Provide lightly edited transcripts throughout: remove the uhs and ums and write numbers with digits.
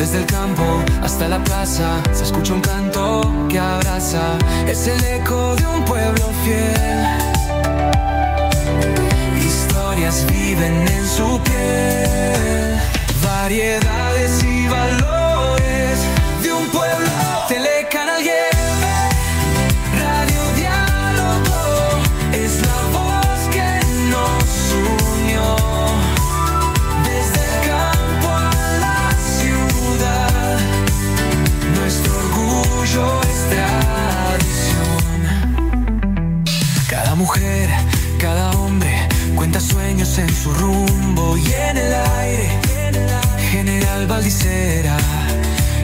Desde el campo hasta la plaza se escucha un canto que abraza. Es el eco de un pueblo fiel. Historias viven en su piel. Variedades y valores de un pueblo. Telecanal Radio Diálogo es la voz que nos unió. Desde el campo a la ciudad, nuestro orgullo es tradición. Cada mujer, cada hombre cuenta sueños en su rumbo y en el aire. General Valdicera,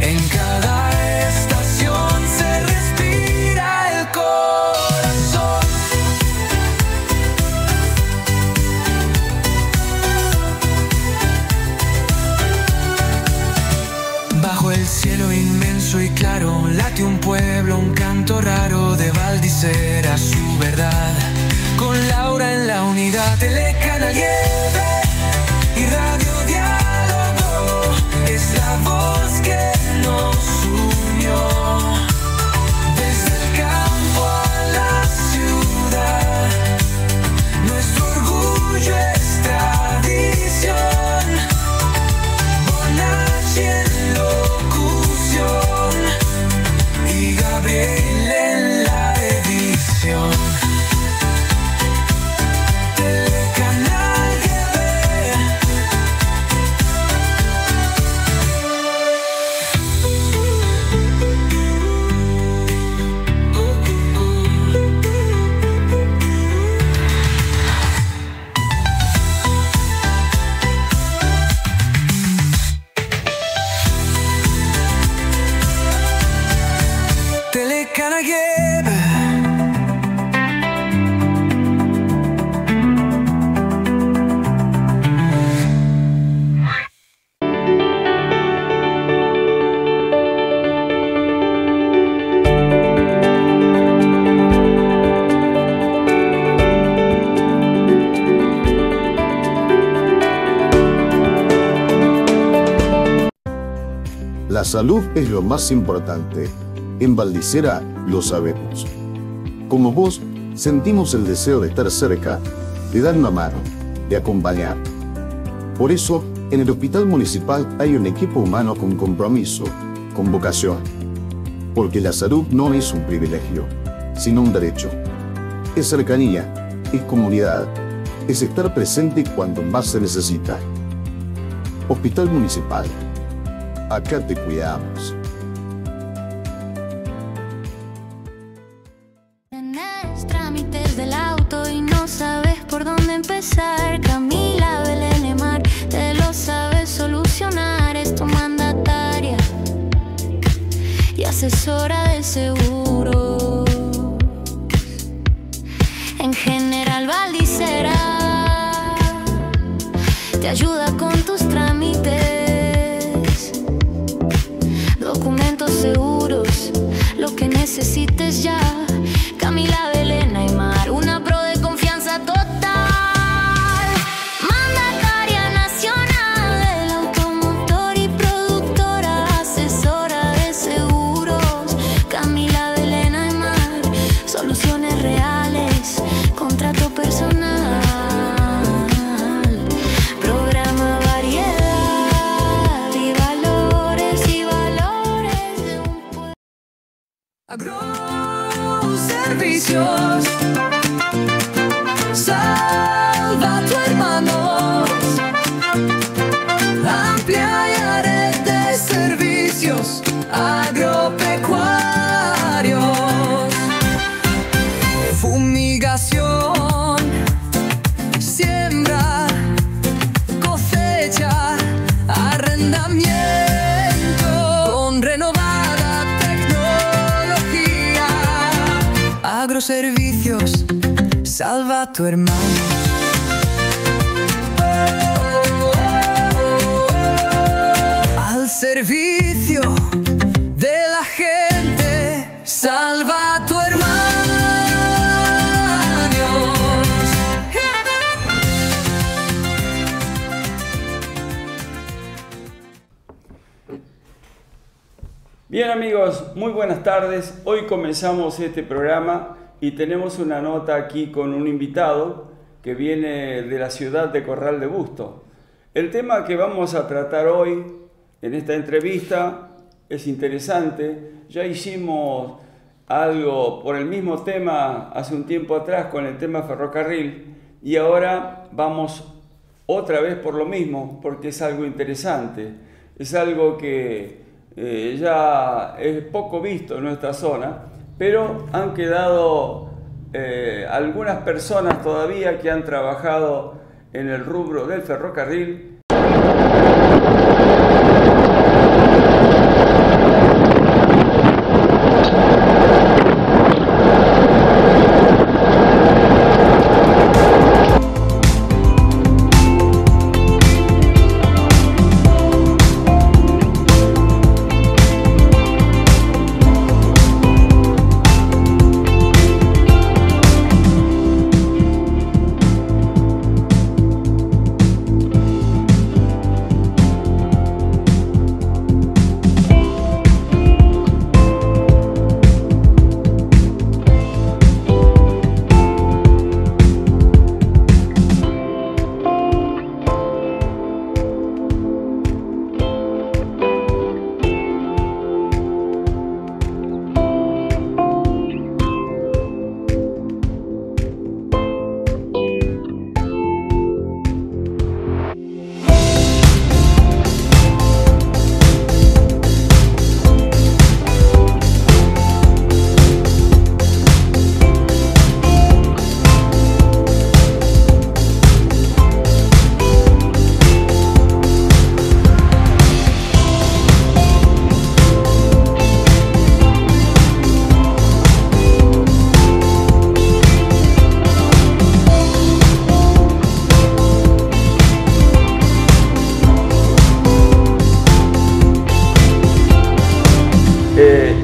en cada estación se respira el corazón. Bajo el cielo inmenso y claro late un pueblo, un canto raro de Valdicera, su verdad. Con Laura en la unidad, Telecanal y Radio Diálogo es la voz que nos unió. Desde el campo a la ciudad, nuestro orgullo es tradición. Bonacci en locución y Gabriel en la edición. La salud es lo más importante. En Valdicera lo sabemos. Como vos, sentimos el deseo de estar cerca, de dar una mano, de acompañar. Por eso, en el Hospital Municipal hay un equipo humano con compromiso, con vocación. Porque la salud no es un privilegio, sino un derecho. Es cercanía, es comunidad, es estar presente cuando más se necesita. Hospital Municipal. Acá te cuidamos. Tenés trámites del auto y no sabes por dónde empezar. Camila Belén Emar te lo sabe solucionar. Es tu mandataria y asesora de seguros. En General Valdicera te ayuda con tus trámites. Documentos seguros, lo que necesites ya. Camila Belén Aymar, una pro de confianza total. Mandataria nacional del automotor y productora, asesora de seguros. Camila Belén Aymar, soluciones reales, contrato personal. Programa variedad y valores de un pueblo. Agroservicios, salva a tu hermano. Amplia red de servicios agropecuarios. Fumigación, siembra, cosecha, arrendamiento con renovada tecnología. Agroservicios, salva a tu hermano. Al servicio de la gente, salva a tu hermano. Bien amigos, muy buenas tardes. Hoy comenzamos este programa y tenemos una nota aquí con un invitado que viene de la ciudad de Corral de Busto. El tema que vamos a tratar hoy en esta entrevista es interesante. Ya hicimos algo por el mismo tema hace un tiempo atrás con el tema ferrocarril y ahora vamos otra vez por lo mismo porque es algo interesante. Es algo que ya es poco visto en nuestra zona, pero han quedado algunas personas todavía que han trabajado en el rubro del ferrocarril.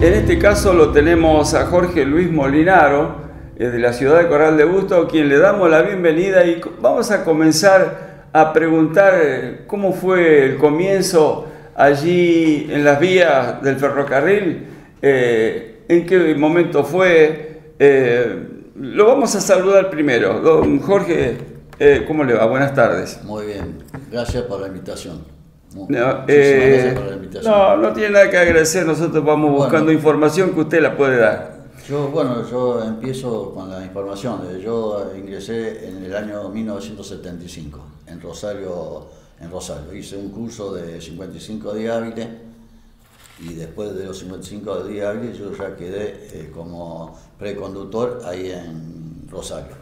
En este caso lo tenemos a Jorge Luis Molinaro, de la ciudad de Corral de Busto, a quien le damos la bienvenida y vamos a comenzar a preguntar cómo fue el comienzo allí en las vías del ferrocarril, en qué momento fue. Lo vamos a saludar primero. Don Jorge, ¿cómo le va? Buenas tardes. Muy bien, gracias por la invitación. No tiene nada que agradecer, nosotros vamos buscando información que usted la puede dar. Yo empiezo con la información. Yo ingresé en el año 1975 en Rosario. Hice un curso de 55 días hábiles y después de los 55 días hábiles yo ya quedé como preconductor ahí en Rosario.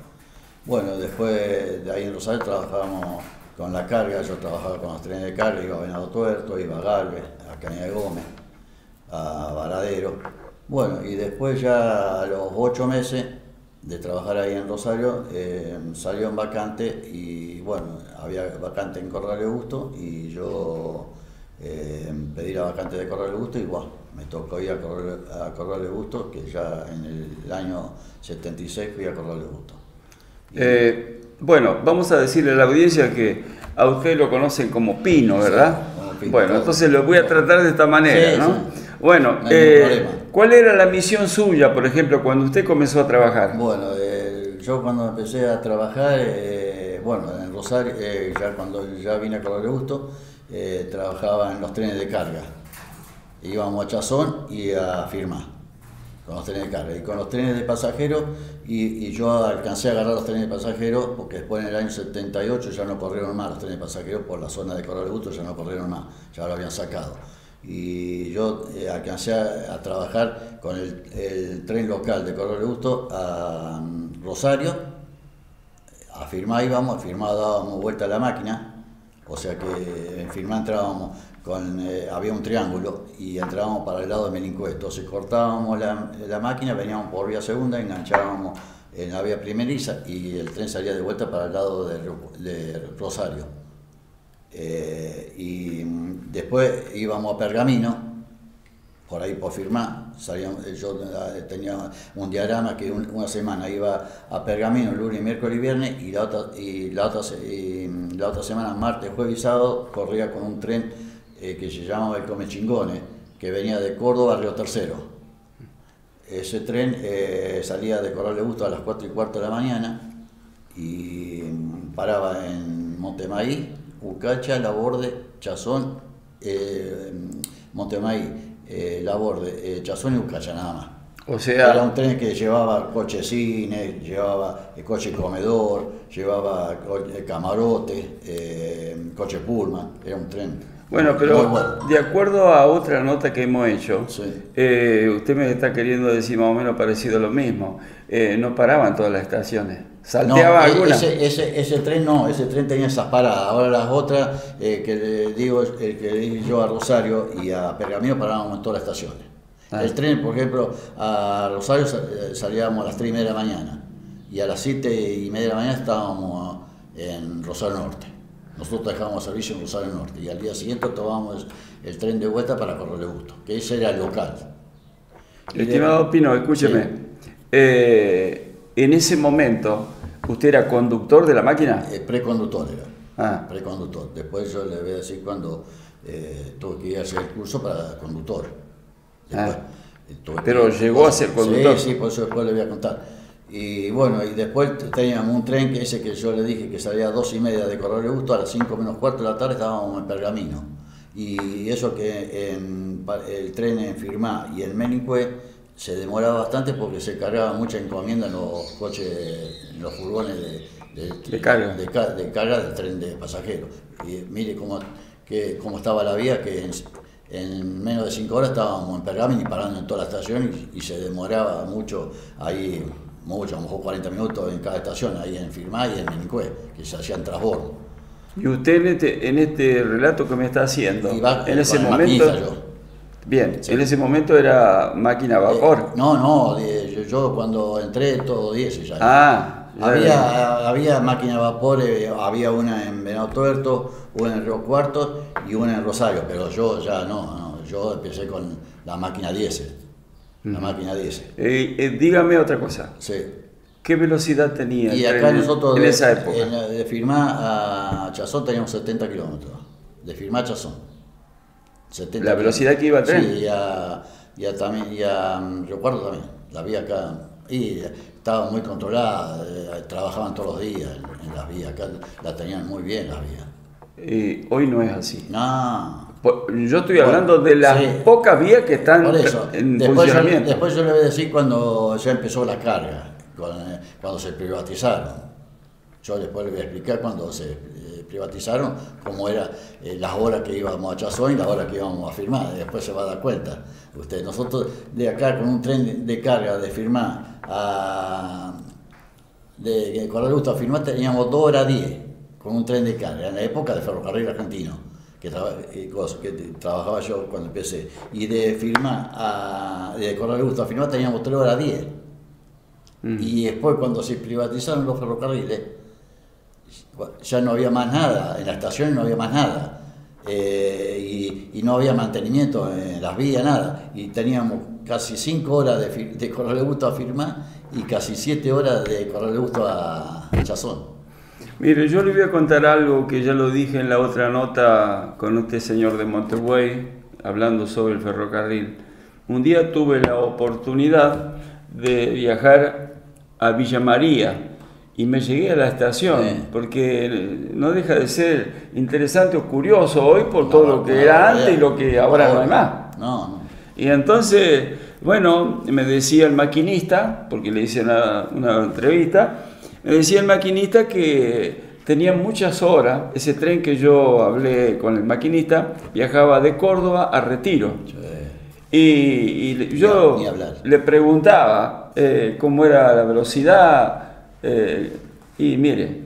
Bueno, después de ahí en Rosario trabajábamos con la carga. Yo trabajaba con los trenes de carga, iba a Venado Tuerto, iba a Galvez, a Cañada de Gómez, a Varadero. Bueno, y después ya a los 8 meses de trabajar ahí en Rosario, salió un vacante y bueno, había vacante en Corral de Busto y yo pedí la vacante de Corral de Busto y bueno, me tocó ir a Corral de Busto, que ya en el año 76 fui a Corral de Busto. Bueno, vamos a decirle a la audiencia que a usted lo conocen como Pino, ¿verdad? Sí, como Pino. Bueno, entonces lo voy a tratar de esta manera, sí, ¿no? Sí. Bueno, no ¿cuál era la misión suya, por ejemplo, cuando usted comenzó a trabajar? Bueno, yo cuando empecé a trabajar, bueno, en Rosario, ya cuando ya vine a Corral de Busto, trabajaba en los trenes de carga. Íbamos a Chazón y a Firmá con los trenes de carga y con los trenes de pasajeros, y yo alcancé a agarrar los trenes de pasajeros porque después en el año 78 ya no corrieron más los trenes de pasajeros por la zona de Corral de Busto, ya no corrieron más, ya lo habían sacado. Y yo alcancé a trabajar con el tren local de Corral de Busto a Rosario, a Firmá íbamos, a Firmá dábamos vuelta a la máquina, o sea que en Firmá entrábamos había un triángulo y entrábamos para el lado de Melincué. Entonces cortábamos la máquina, veníamos por vía segunda, enganchábamos en la vía primeriza y el tren salía de vuelta para el lado de Rosario. Y después íbamos a Pergamino, por ahí por Firmá. Yo tenía un diagrama que una semana iba a Pergamino, lunes, miércoles y viernes, y la otra semana, martes, jueves y sábado, corría con un tren que se llamaba el Come Chingones, que venía de Córdoba a Río Tercero. Ese tren salía de Corral de Busto a las 4:15 de la mañana y paraba en Montemaí, Ucacha, Laborde, Chazón, Montemaí, Laborde, Chazón y Ucacha nada más. O sea, era un tren que llevaba coche cine, llevaba coche comedor, llevaba camarote, coche pullman, era un tren. Bueno, pero bueno. De acuerdo a otra nota que hemos hecho, Sí. Usted me está queriendo decir más o menos parecido a lo mismo. No paraban todas las estaciones, salteaba algunas. Ese tren no, ese tren tenía esas paradas. Ahora las otras, que le digo, el que le dije yo a Rosario y a Pergamino, parábamos en todas las estaciones. El tren, por ejemplo, a Rosario salíamos a las 3:30 de la mañana y a las 7:30 de la mañana estábamos en Rosario Norte. Nosotros dejábamos servicio en Rosario Norte y al día siguiente tomábamos el tren de vuelta para Corral de Busto, que ese era el local. Estimado Pino, escúcheme. Sí. En ese momento, ¿usted era conductor de la máquina? Preconductor era. Ah. Preconductor. Después yo le voy a decir cuando tuve que ir a hacer el curso para conductor. Después, pero llegó a ser conductor. Sí, por eso después le voy a contar. Y bueno, y después teníamos un tren que ese que yo le dije que salía a 2:30 de Corral de Busto, a las 5:45 de la tarde estábamos en Pergamino. Y eso que el tren en Firmá y en Ménicue se demoraba bastante porque se cargaba mucha encomienda en los coches, en los furgones de carga. De carga del tren de pasajeros. Y mire cómo estaba la vía, que en menos de 5 horas estábamos en Pergamino y parando en toda la estación y se demoraba mucho ahí, a lo mejor 40 minutos en cada estación, ahí en Firmá y en Ménicue, que se hacían transbordo. Y usted en este relato que me está haciendo, en ese con momento, bien, sí. En ese momento era máquina a vapor. Yo cuando entré todo 10 ya. Había máquina a vapor, había una en Venado Tuerto, una en Río Cuarto y una en Rosario, pero yo ya no, yo empecé con la máquina 10. La máquina 10. Dígame otra cosa. Sí. ¿Qué velocidad tenía Y acá nosotros en esa época? De Firmá a Chazón teníamos 70 kilómetros. De Firmá a Chazón. 70 ¿La velocidad que iba el tren? Sí, y a Río Cuarto también. La vía acá. Y estaba muy controlada, trabajaban todos los días en las vías. Acá la tenían muy bien las vías. Hoy no es así. No. Yo estoy hablando de las pocas vías que están en funcionamiento. Después yo le voy a decir cuando ya empezó la carga, cuando se privatizaron. Yo después le voy a explicar cuando se privatizaron cómo eran las horas que íbamos a Chazón y las horas que íbamos a Firmá. Después se va a dar cuenta. Nosotros de acá con un tren de carga de Firmá de Corral de Busto a Firmá teníamos 2 horas 10 con un tren de carga en la época del ferrocarril argentino. Que trabajaba yo cuando empecé, y de Corral de Busto a Firmá teníamos 3 horas 10. Y después cuando se privatizaron los ferrocarriles, ya no había más nada, en la estación no había más nada, y no había mantenimiento en las vías, nada, y teníamos casi 5 horas de Corral de Busto a Firmá y casi 7 horas de Corral de Busto a Chazón. Mire, yo le voy a contar algo que ya lo dije en la otra nota con este señor de Montevideo, hablando sobre el ferrocarril. Un día tuve la oportunidad de viajar a Villa María y me llegué a la estación, porque no deja de ser interesante o curioso hoy por todo lo que era antes y lo que ahora no hay más. No. Y entonces, bueno, me decía el maquinista, porque le hice una entrevista, me decía el maquinista que tenía muchas horas, ese tren que yo hablé con el maquinista, viajaba de Córdoba a Retiro. Y yo le preguntaba cómo era la velocidad, y mire,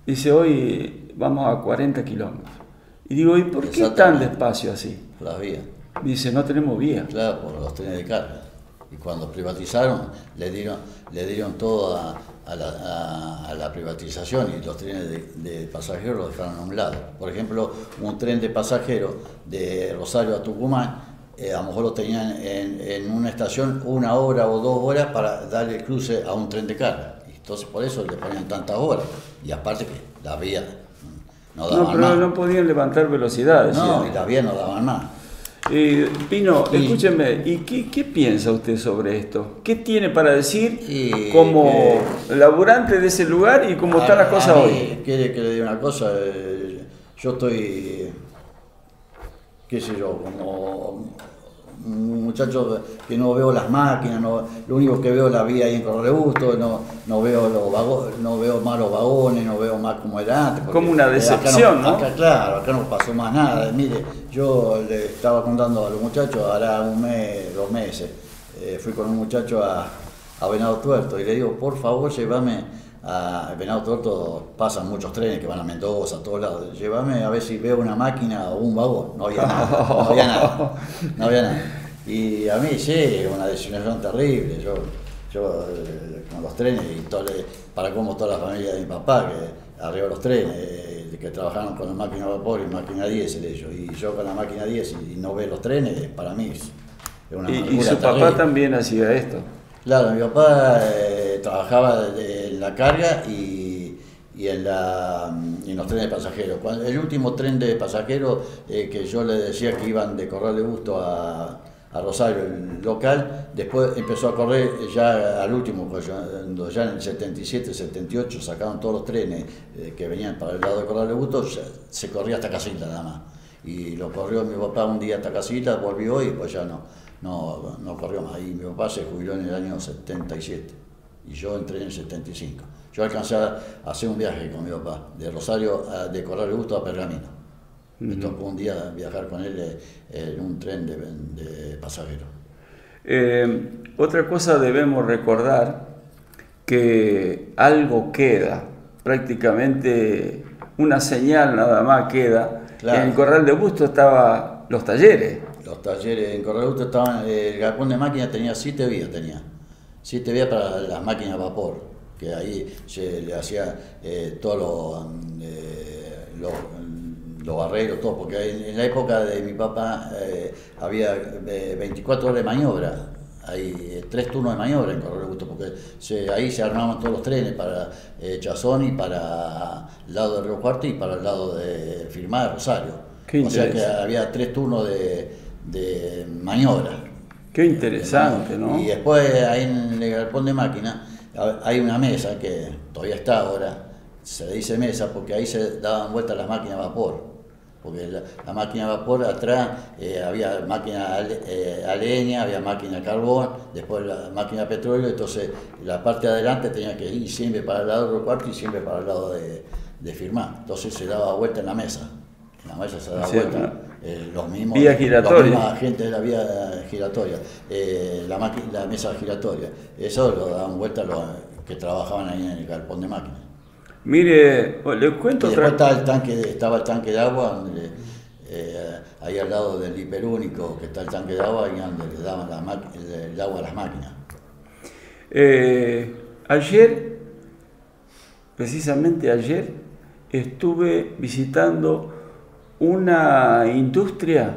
dice, hoy vamos a 40 kilómetros. Y digo, ¿y por qué tan despacio así? Las vías. Dice, no tenemos vías. Claro, por los trenes de carga. Y cuando privatizaron, le dieron todo a la privatización y los trenes de pasajeros los dejaron a un lado. Por ejemplo, un tren de pasajeros de Rosario a Tucumán, a lo mejor lo tenían en una estación 1 hora o 2 horas para darle cruce a un tren de carga. Entonces por eso le ponían tantas horas. Y aparte que las vías no daban más. No podían levantar velocidades. No, y las vías no daban más. Pino, Y- escúcheme, ¿y qué piensa usted sobre esto? ¿Qué tiene para decir Y como laburante de ese lugar y cómo están las cosas a mí, hoy? ¿Quiere que le diga una cosa? Yo estoy, qué sé yo, como un muchacho que no veo las máquinas, lo único que veo es la vía ahí en Corral de Busto, no veo los vagones, no veo más los vagones, no veo más como era antes. Como una acá decepción, ¿no? Acá, claro, acá no pasó más nada. Mire, yo le estaba contando a los muchachos, hará un mes, 2 meses, fui con un muchacho a Venado Tuerto y le digo, por favor, llévame a Venado Tuerto, pasan muchos trenes que van a Mendoza, a todos lados, llévame a ver si veo una máquina o un vagón. No había nada, no había nada, no había nada. Y a mí sí, una desilusión terrible. Yo con los trenes y para como toda la familia de mi papá, que arriba de los trenes, que trabajaron con la máquina de vapor y máquina diésel ellos, y yo con la máquina diésel y no ver los trenes, para mí es una Y amargura su terrible. papá también hacía esto. Claro, mi papá trabajaba en la carga y en los trenes de pasajeros. El último tren de pasajeros que yo le decía que iban de Corral de Busto a Rosario, el local, después empezó a correr ya al último, pues ya en el 77, 78 sacaron todos los trenes que venían para el lado de Corral de Busto, se corría hasta Casilda nada más. Y lo corrió mi papá un día hasta Casilda, volvió y pues ya no corrió más. Y mi papá se jubiló en el año 77 y yo entré en el 75. Yo alcancé a hacer un viaje con mi papá, de Rosario, de Corral de Busto a Pergamino. Me tocó un día viajar con él en un tren de pasajeros. Otra cosa debemos recordar, que algo queda, prácticamente una señal nada más queda. Claro. En el Corral de Busto estaban los talleres. Los talleres en Corral de Busto estaban, el galpón de máquinas tenía 7 vías, 7 vías para las máquinas de vapor, que ahí se le hacía todos los barreros, todo, porque en la época de mi papá había 24 horas de maniobra, hay 3 turnos de maniobra en Corral de Busto, porque ahí se armaban todos los trenes para Chazón y para el lado de Río Cuarto y para el lado de Firmada, Rosario. Qué O sea que interesante. había 3 turnos de maniobra. Qué interesante, ¿no? Y después ahí en el galpón de máquina hay una mesa que todavía está ahora, se le dice mesa porque ahí se daban vueltas las máquinas de vapor. Porque la máquina de vapor atrás había máquina a leña, había máquina a carbón, después la máquina de petróleo, entonces la parte de adelante tenía que ir siempre para el lado del cuarto y siempre para el lado de Firmar. Entonces se daba vuelta en la mesa. En la mesa se daba Sí, vuelta. ¿no? Los mismos, Vía giratoria. Los mismos agentes de la vía giratoria, la mesa giratoria. Eso lo daban vuelta los que trabajaban ahí en el galpón de máquinas. Mire, les cuento Y después otra. estaba el tanque de agua, donde, ahí al lado del hiperúnico, que está el tanque de agua, ahí donde le daban el agua a las máquinas. Ayer, precisamente ayer, estuve visitando una industria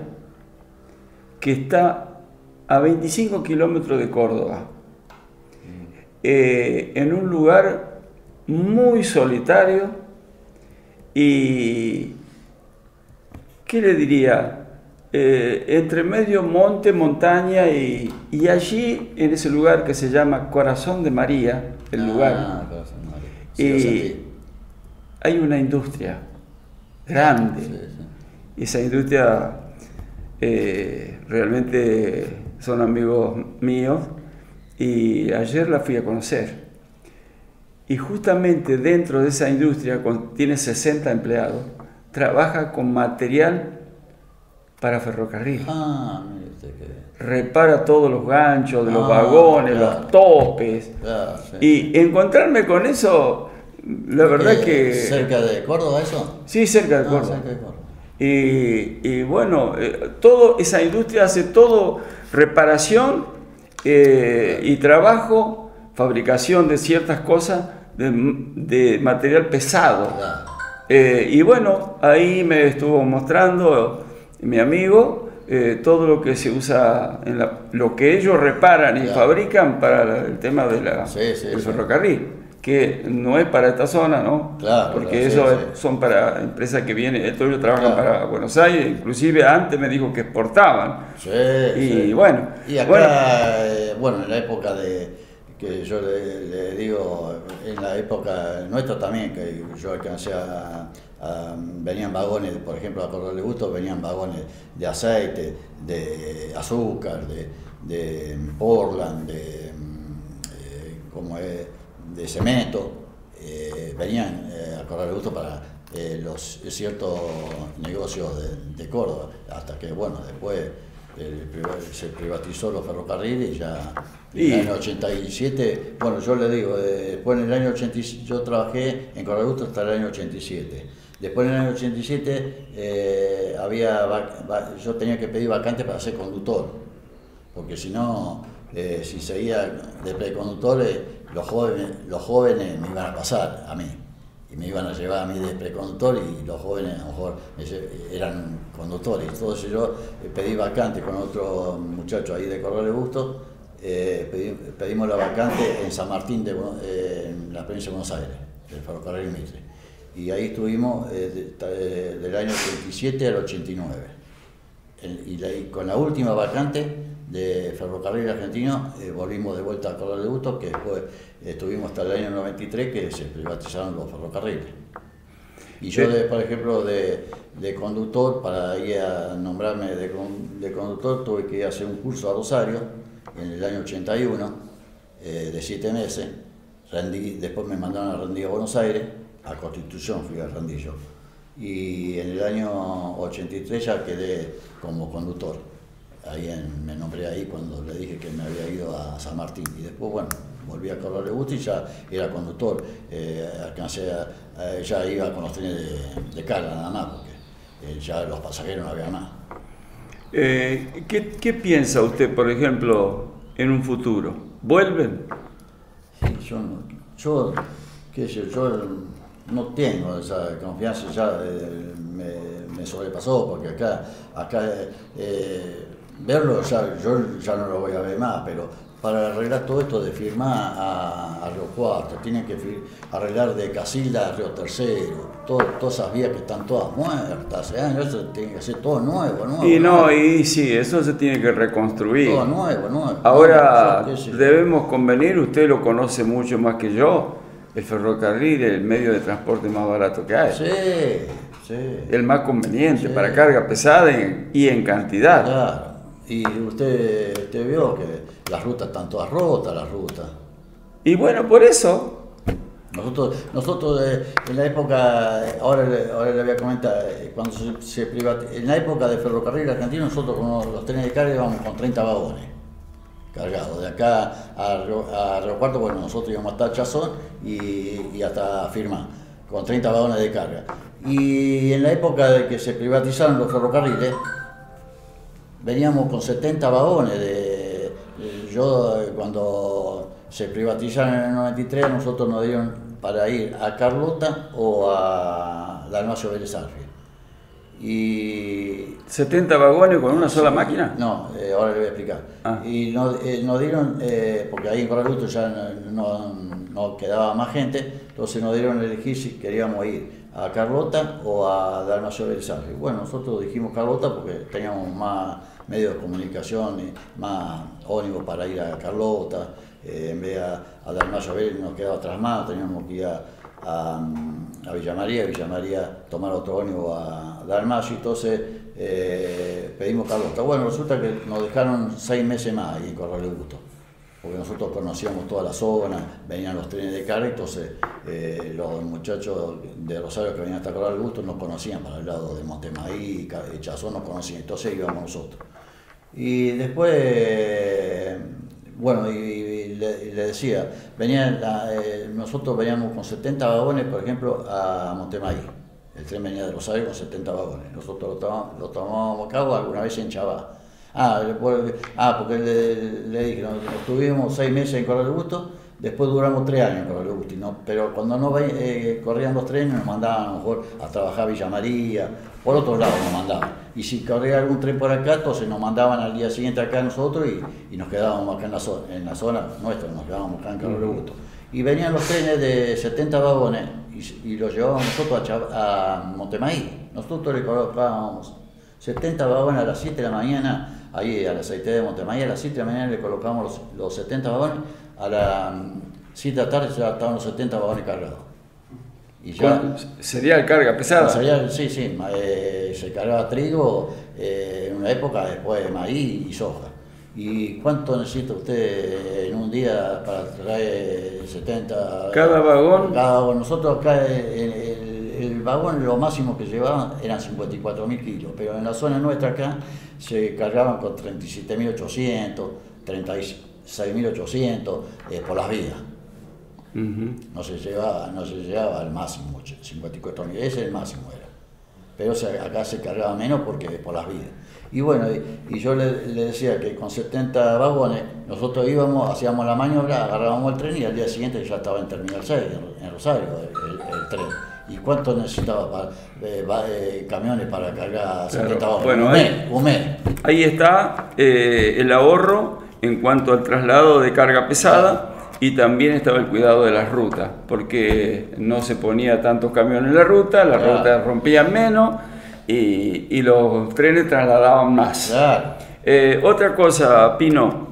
que está a 25 kilómetros de Córdoba, en un lugar muy solitario y, ¿qué le diría? Entre medio monte, montaña y allí, en ese lugar que se llama Corazón de María, el lugar, Corazón de María. Sí, lo sentí. hay una industria grande. Sí, sí. Y esa industria realmente son amigos míos y ayer la fui a conocer. Y justamente dentro de esa industria, tiene 60 empleados, trabaja con material para ferrocarril. Mire usted que... Repara todos los ganchos de los Ah, vagones, claro. los topes. Claro, sí. Y encontrarme con eso, la verdad que... ¿Cerca de Córdoba eso? Sí, cerca de Córdoba. Cerca de Córdoba. Y bueno, toda esa industria hace todo reparación y trabajo, fabricación de ciertas cosas de material pesado. Claro. Y bueno, ahí me estuvo mostrando mi amigo todo lo que se usa, lo que ellos reparan y Claro. fabrican para el tema de Sí, sí, del sí. ferrocarril. que no es para esta zona, ¿no? Claro, porque claro, eso son para empresas que vienen, ellos trabajan claro. para Buenos Aires, inclusive antes me dijo que exportaban. Sí, Y sí. bueno, Y acá, bueno, en la época que yo le digo, en la época nuestra también, que yo alcancé venían vagones, por ejemplo, a Corral de Gusto venían vagones de aceite, de azúcar, de Portland, de cemento, venían a Corral de Gusto para los ciertos negocios de Córdoba, hasta que, bueno, después se privatizó los ferrocarriles y ya en el año 87, bueno, yo le digo, después en el año 87, yo trabajé en Corral de Gusto hasta el año 87. Después en el año 87 yo tenía que pedir vacante para ser conductor, porque si no, si seguía de preconductor, los jóvenes me iban a pasar a mí, y me iban a llevar a mí de preconductor, y los jóvenes a lo mejor eran conductores. Entonces yo pedí vacante con otro muchacho ahí de Corral de Gusto, pedimos la vacante en San Martín, en la provincia de Buenos Aires, del ferrocarril Mitre. Y ahí estuvimos del año 87 al 89. Y con la última vacante de Ferrocarril Argentino volvimos de vuelta a Corral de Gusto, que después estuvimos hasta el año 93 que se privatizaron los ferrocarriles. Y yo, por ejemplo, de conductor, para ir a nombrarme de conductor, tuve que ir a hacer un curso a Rosario en el año 81, de 7 meses. Después me mandaron a rendir a Buenos Aires, a Constitución fui a rendir yo. Y en el año 83 ya quedé como conductor. Me nombré ahí cuando le dije que me había ido a San Martín. Y después, bueno, volví a Corral de Gusto y ya era conductor. Ya iba con los trenes de carga nada más, porque ya los pasajeros no había más. ¿Qué piensa usted, por ejemplo, en un futuro? ¿Vuelven? Sí, yo no tengo esa confianza, ya me sobrepasó, porque acá verlo, yo ya no lo voy a ver más, pero para arreglar todo esto de firmar a Río Cuarto, tienen que arreglar de Casilda a Río Tercero, todas esas vías que están todas muertas, hace años, eso tiene que ser todo nuevo. Y sí, eso se tiene que reconstruir. Todo nuevo. Ahora, debemos convenir, usted lo conoce mucho más que yo, el ferrocarril es el medio de transporte más barato que hay. Sí. El más conveniente para carga pesada y en cantidad. Claro. Y usted vio que las rutas están todas rotas, las rutas. Y bueno, por eso. Nosotros en la época, ahora le voy a comentar, cuando se privatizó, en la época de Ferrocarril Argentino, nosotros con los trenes de carga íbamos con 30 vagones cargados. De acá a Río Cuarto, bueno, nosotros íbamos hasta Chazón y hasta Firmá, con 30 vagones de carga. Y en la época de que se privatizaron los ferrocarriles, veníamos con 70 vagones. Cuando se privatizaron en el 93, nosotros nos dieron para ir a Carlota o a Dalmacio Vélez Arfield. Y ¿70 vagones con una sola máquina? No, ahora le voy a explicar. Y nos dieron, porque ahí en Corral de Gusto ya no quedaba más gente, entonces nos dieron a elegir si queríamos ir a Carlota o a Dalmacio Vélez Arfield. Bueno, nosotros dijimos Carlota porque teníamos más medios de comunicación, más ómnibus para ir a Carlota. En vez a Dalmacio Vélez nos quedaba atrás más, teníamos que ir a Villa María, tomar otro ómnibus a Dalmacio, entonces pedimos Carlota. Bueno, resulta que nos dejaron 6 meses más ahí en Corral de Gusto, porque nosotros conocíamos toda la zona, venían los trenes de carga, entonces los muchachos de Rosario que venían hasta Corral de Gusto nos conocían para el lado de Montemaí, Chazón nos conocían, entonces íbamos nosotros. Y después, bueno, y le decía, nosotros veníamos con 70 vagones, por ejemplo, a Montemaí. El tren venía de Rosario con 70 vagones. Nosotros lo tomábamos a cabo alguna vez en Chabá. Porque le dije, estuvimos 6 meses en Corral de Gusto, después duramos 3 años en Corral de Gusto, pero cuando no corrían los trenes nos mandaban a lo mejor a trabajar a Villa María, por otros lados nos mandaban. Y si corría algún tren por acá, entonces nos mandaban al día siguiente acá nosotros y nos quedábamos acá en la zona nuestra, nos quedábamos acá en Corral de Gusto. Y venían los trenes de 70 vagones y los llevábamos nosotros a Montemaí. Nosotros le colocábamos 70 vagones a las 7 de la mañana, ahí a la aceitera de Montemaí, a las 7 de la mañana le colocábamos los 70 vagones, a las 7 de la tarde ya estaban los 70 vagones cargados. Y ya, ¿Sería el carga pesada? sí, se cargaba trigo en una época, después de maíz y soja. ¿Y cuánto necesita usted en un día para traer 70? ¿Cada vagón? Cada vagón. Nosotros acá el vagón lo máximo que llevaban eran 54.000 kilos, pero en la zona nuestra acá se cargaban con 37.800, 36.800 por las vías. No se llegaba al máximo, 54.000, ese es el máximo era. Pero acá se cargaba menos porque por las vías. Y bueno, y yo le decía que con 70 vagones nosotros íbamos, hacíamos la maniobra, agarrábamos el tren y al día siguiente ya estaba en Terminal 6, en Rosario, el tren. ¿Y cuánto necesitaba camiones para cargar 70 vagones? Bueno, un mes. Ahí está el ahorro en cuanto al traslado de carga pesada. Y también estaba el cuidado de las rutas, porque no se ponía tantos camiones en la ruta, las rutas rompían menos y los trenes trasladaban más. Claro. Otra cosa, Pino,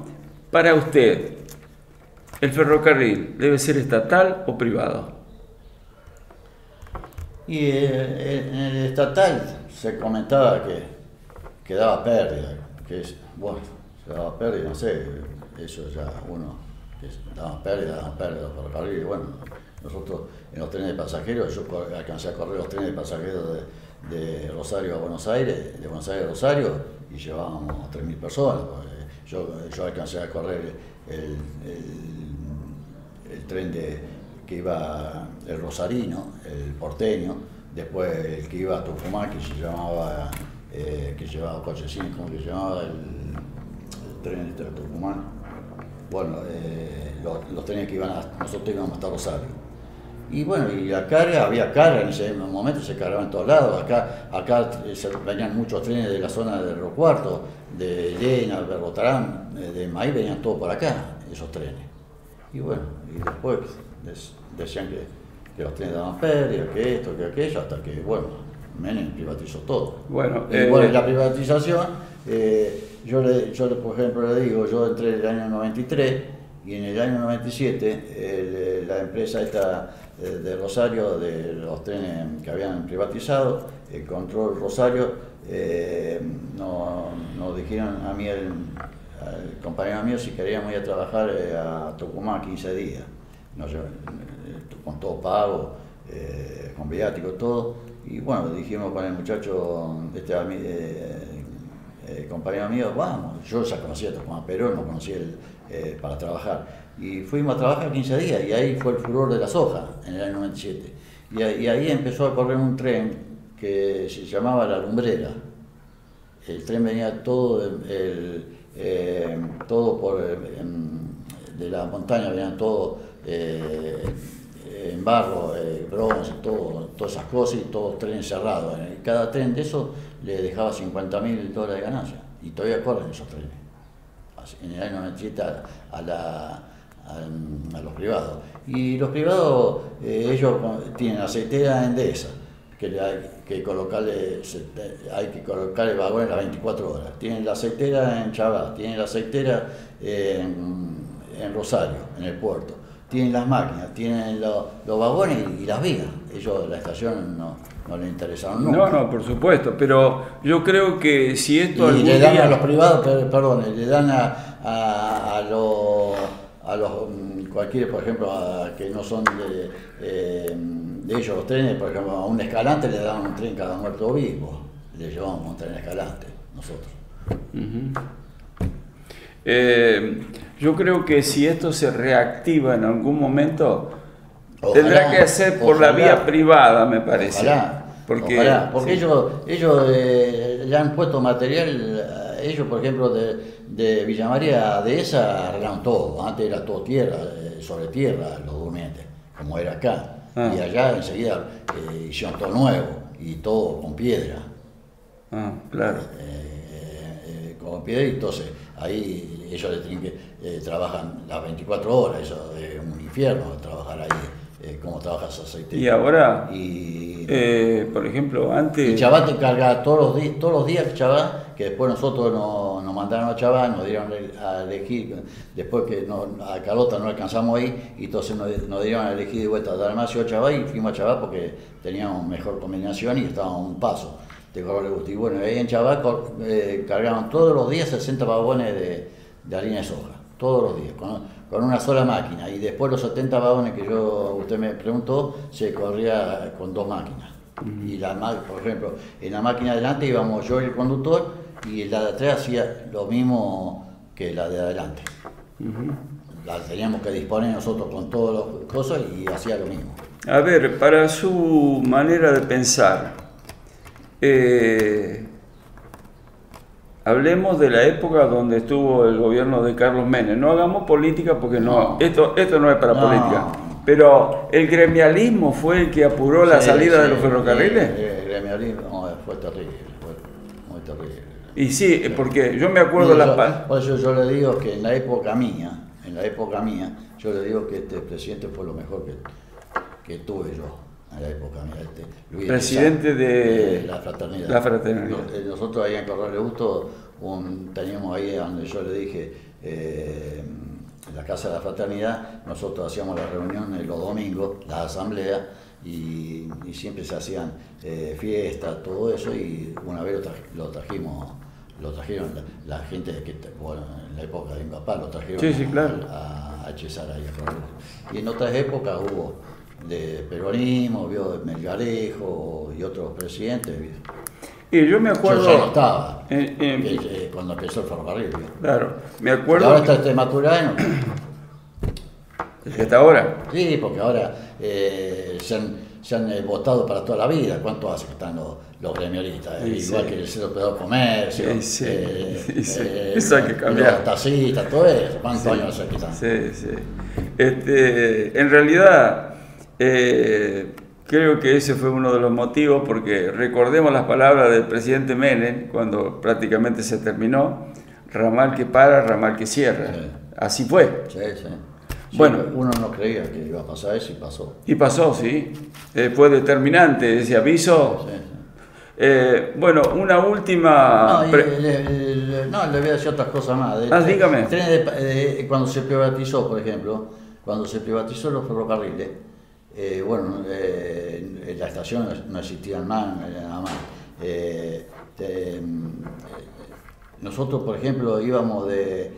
para usted, ¿el ferrocarril debe ser estatal o privado? Y en el estatal se comentaba que daba pérdida, se daba pérdida, no sé, eso ya uno... daban pérdida por el ferrocarril. Bueno, nosotros en los trenes de pasajeros, yo alcancé a correr los trenes de pasajeros de Rosario a Buenos Aires, de Buenos Aires a Rosario, y llevábamos 3.000 personas. Yo alcancé a correr el tren que iba el rosarino, el porteño, después el que iba a Tucumán, que se llamaba, que llevaba Cochecín, como que llamaba el tren de Tucumán. Bueno, los trenes que nosotros íbamos hasta Rosario. Y bueno, y la carga, había carga en ese momento, se cargaba en todos lados. Acá venían muchos trenes de la zona de Río Cuarto, de Llena, de Rotarán, de Maíz, venían todos por acá, esos trenes. Y bueno, y después decían que los trenes daban pérdida, que esto, que aquello, hasta que, bueno, Menem privatizó todo. Bueno, la privatización... Yo, por ejemplo, le digo, yo entré en el año 93 y en el año 97 la empresa esta de Rosario, de los trenes que habían privatizado, el Control Rosario, nos dijeron a mí, al compañero mío, si queríamos ir a trabajar a Tucumán 15 días, con todo pago, con viático, todo. Y bueno, dijimos con el muchacho, compañero mío, vamos, yo ya conocía a Tucumán, pero no conocía para trabajar. Y fuimos a trabajar 15 días y ahí fue el furor de la soja en el año 97. Y ahí empezó a correr un tren que se llamaba La Lumbrera. El tren venía todo de la montaña, venían todo en barro, bronce, todas esas cosas y todos trenes cerrados. Cada tren de esos le dejaba $50.000 de ganancia y todavía corren esos trenes. En el año 97 a los privados. Y los privados, ellos tienen aceitera Endesa, que hay que colocarle vagones las 24 horas. Tienen la aceitera en Chabá, tienen la aceitera en Rosario, en el puerto. Tienen las máquinas, tienen los vagones y las vías. Ellos, la estación, no les interesaron nunca. No, por supuesto, pero yo creo que si esto... Y le dan a los privados, perdón, le dan a los cualquiera, por ejemplo, que no son de ellos los trenes, por ejemplo, a un Escalante le dan un tren cada muerto obispo. Le llevamos un tren Escalante, nosotros. Yo creo que si esto se reactiva en algún momento, tendrá que ser por la vía privada, me parece. Ojalá, porque sí. ellos le han puesto material, ellos por ejemplo de Villa María de esa arreglaron todo. Antes era todo tierra, sobre tierra, los durmientes, como era acá. Y allá enseguida hicieron todo nuevo y todo con piedra. Claro. como pie, y entonces ahí ellos le tienen que trabajan las 24 horas, eso es un infierno trabajar ahí, como trabajas aceite. Y ahora, y, por ejemplo, antes... Y Chabá te carga todos los días Chabá, que después nosotros nos mandaron a Chabá, nos dieron a elegir, después que a Carlota no alcanzamos ahí, y entonces nos dieron a elegir de vuelta a Dalmacio a Chabá, y fuimos a Chabá porque teníamos mejor combinación y estábamos a un paso de Corral de Busto. Y bueno, ahí en Chabá cargaban todos los días 60 vagones de harina de soja, todos los días, con una sola máquina, y después los 70 vagones que usted me preguntó, se corría con 2 máquinas. Y por ejemplo, en la máquina de adelante íbamos yo y el conductor, y la de atrás hacía lo mismo que la de adelante. La teníamos que disponer nosotros con todas las cosas y hacía lo mismo. A ver, para su manera de pensar, hablemos de la época donde estuvo el gobierno de Carlos Menem. No hagamos política porque esto no es para política. Pero ¿el gremialismo fue el que apuró la salida de los ferrocarriles? El gremialismo fue terrible, muy terrible. Y sí, porque yo me acuerdo por eso yo le digo que en la época mía, yo le digo que este presidente fue lo mejor que tuve yo. En la época mía, presidente de la fraternidad. Nosotros ahí en Corral de Busto teníamos ahí donde yo le dije, en la casa de la fraternidad, nosotros hacíamos las reuniones los domingos, las asambleas, y siempre se hacían fiestas, todo eso, y una vez lo trajeron la gente bueno, en la época de mi papá, lo trajeron claro. a Cesar ahí a Corral de Busto. Y en otras épocas hubo de peronismo, vio de Melgarejo y otros presidentes. Y yo me acuerdo... Yo ya no estaba, cuando empezó el ferrocarril. Claro, me acuerdo... Y ahora está este Maturano. ¿Hasta ahora? Sí, porque ahora se han votado para toda la vida. ¿Cuánto hace que están los gremialistas? Igual que el Centro Operador Comercio. Eso hay que cambiar. Los taxistas, todo eso. ¿Cuántos años hace que están? En realidad... creo que ese fue uno de los motivos, porque recordemos las palabras del presidente Menem cuando prácticamente se terminó: ramal que para, ramal que cierra. Así fue. Bueno, uno no creía que iba a pasar eso y pasó. Y pasó, sí. Fue determinante ese aviso. Bueno, una última... le voy a decir otras cosas más. Dígame. Cuando se privatizó, por ejemplo, cuando se privatizó los ferrocarriles, en la estación no existían nada más. Nosotros, por ejemplo, íbamos de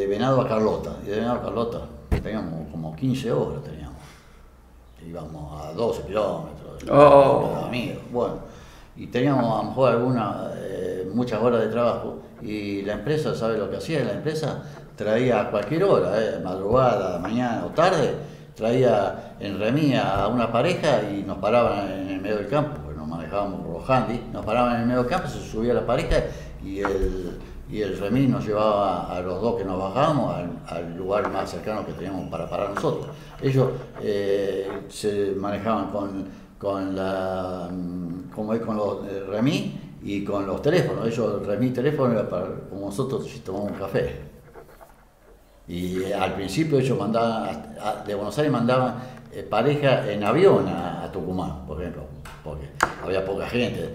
Venado a Carlota, y de Venado a Carlota teníamos como 15 horas, íbamos a 12 kilómetros, amigos, bueno, y teníamos a lo mejor muchas horas de trabajo, y la empresa, ¿sabe lo que hacía? La empresa traía a cualquier hora, madrugada, mañana o tarde, traía en remía a una pareja y nos paraban en el medio del campo, porque nos manejábamos por los handys, nos paraban en el medio del campo, se subía la pareja y el remí nos llevaba a los dos que nos bajábamos al lugar más cercano que teníamos para parar nosotros. Ellos se manejaban con los remí y con los teléfonos. Ellos, remí y teléfono era para, como nosotros si tomamos un café. Y al principio ellos mandaban, de Buenos Aires mandaban pareja en avión a Tucumán, por ejemplo, porque había poca gente,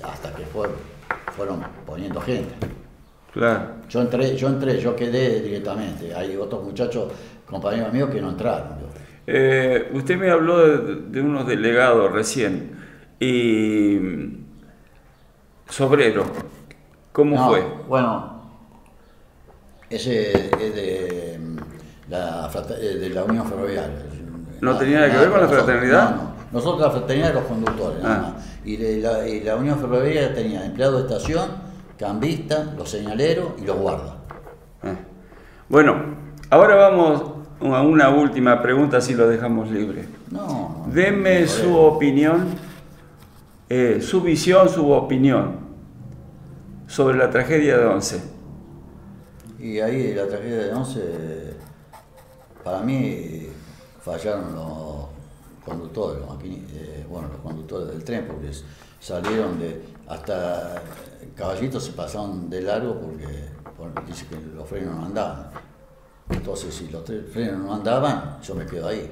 hasta que fueron poniendo gente. Claro. Yo quedé directamente. Hay otros muchachos, compañeros míos, que no entraron. Usted me habló de unos delegados recién. Y Sobrero, ¿cómo fue? Bueno, ese es de la Unión Ferroviaria. ¿No tenía nada que ver con la fraternidad? No. Nosotros la fraternidad de los conductores, nada más. Y la Unión Ferroviaria tenía empleados de estación, cambistas, los señaleros y los guardas. Bueno, ahora vamos a una última pregunta, si lo deme libre. Deme su opinión, su visión, su opinión sobre la tragedia de Once. Y ahí la tragedia de Once, para mí, fallaron los conductores, los conductores del tren, porque salieron hasta Caballito se pasaron de largo porque dice que los frenos no andaban. Entonces, si los frenos no andaban, yo me quedo ahí.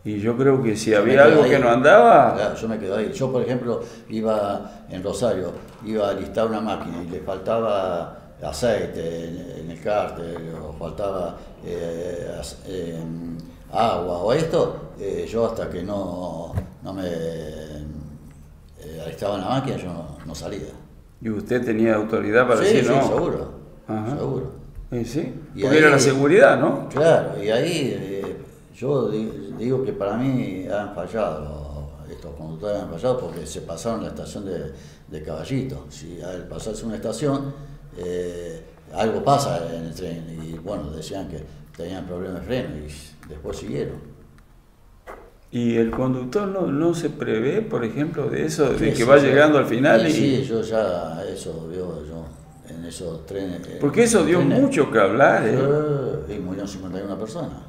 Y yo creo que si había algo que no andaba... Claro, yo me quedo ahí. Yo, por ejemplo, iba en Rosario, iba a listar una máquina y le faltaba aceite en el cárter, o faltaba agua o esto, yo hasta que no me alistaba en la máquina, yo no salía. ¿Y usted tenía autoridad para decir no? Sí, seguro. Ajá. Seguro. Sí, Y porque ahí, era la seguridad, ¿no? Claro, y ahí yo digo que para mí han fallado, estos conductores han fallado porque se pasaron la estación de Caballito. Si al pasarse una estación, algo pasa en el tren y bueno, decían que tenían problemas de freno y después siguieron. ¿Y el conductor no se prevé, por ejemplo, de eso, de que va llegando al final? Sí, yo ya, eso veo yo en esos trenes. Porque eso dio mucho que hablar, Y murieron 51 personas.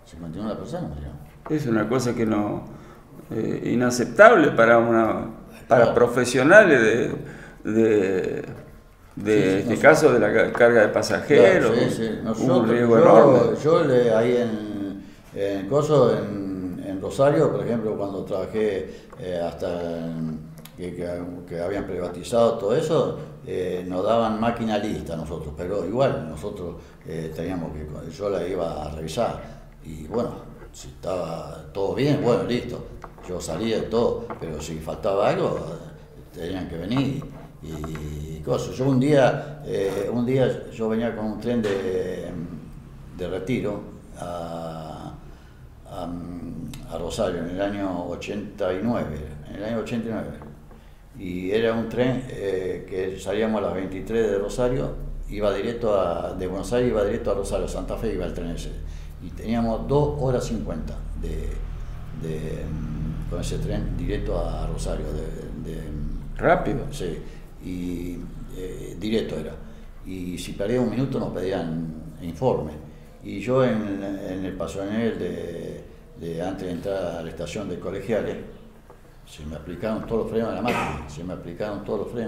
51 personas murieron. Es una cosa que no inaceptable para profesionales de este caso de la carga de pasajeros. Claro, sí. Un riesgo enorme. Yo ahí en Rosario, por ejemplo, cuando trabajé que habían privatizado todo eso, nos daban máquina lista a nosotros, pero igual nosotros teníamos que, yo la iba a revisar y bueno, si estaba todo bien, bueno, listo, yo salía de todo, pero si faltaba algo, tenían que venir y cosas. Yo un día yo venía con un tren de retiro a Rosario en el año 89, y era un tren que salíamos a las 23 de Rosario, de Buenos Aires iba directo a Rosario, Santa Fe iba el tren ese, y teníamos 2 horas 50 con ese tren directo a Rosario. Rápido. Sí, y directo era, y si perdía un minuto nos pedían informe, y yo en el paso antes de entrar a la estación de Colegiales, se me aplicaron todos los frenos de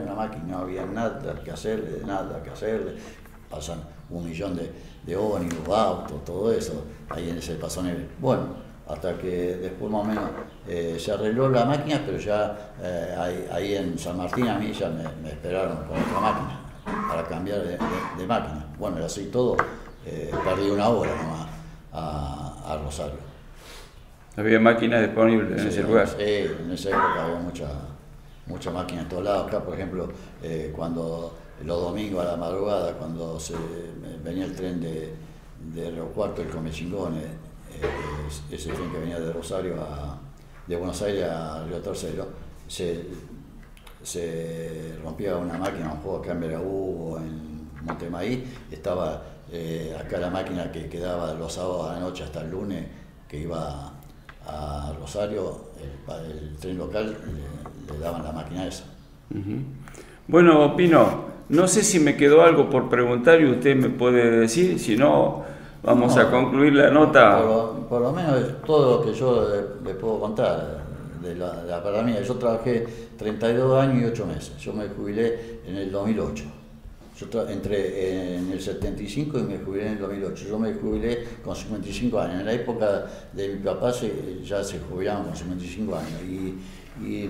la máquina, no había nada que hacerle, pasan 1 millón de ómnibus, autos, todo eso, ahí en ese paso nivel. Bueno, hasta que después más o menos se arregló la máquina, pero ya ahí en San Martín a mí ya me esperaron con otra máquina, para cambiar de máquina. Bueno, y así todo, perdí 1 hora nomás a Rosario. Había máquinas disponibles en ese lugar. Sí, en esa época había mucha máquina en todos lados. Acá, por ejemplo, cuando los domingos a la madrugada, cuando venía el tren de Río Cuarto, el Comechingones, ese tren que venía de Rosario de Buenos Aires a Río Tercero, se rompía una máquina, un juego de cambio de U en Montemaí, estaba acá la máquina que quedaba los sábados a la noche hasta el lunes, que iba a Rosario, el tren local le daban la máquina esa. Uh-huh. Bueno, Pino, no sé si me quedó algo por preguntar y usted me puede decir, si no, vamos a concluir la nota. Por lo menos es todo lo que yo le puedo contar de la paranomía. Yo trabajé 32 años y 8 meses, yo me jubilé en el 2008. Yo entré en el 75 y me jubilé en el 2008. Yo me jubilé con 55 años. En la época de mi papá ya se jubilaban con 55 años. Y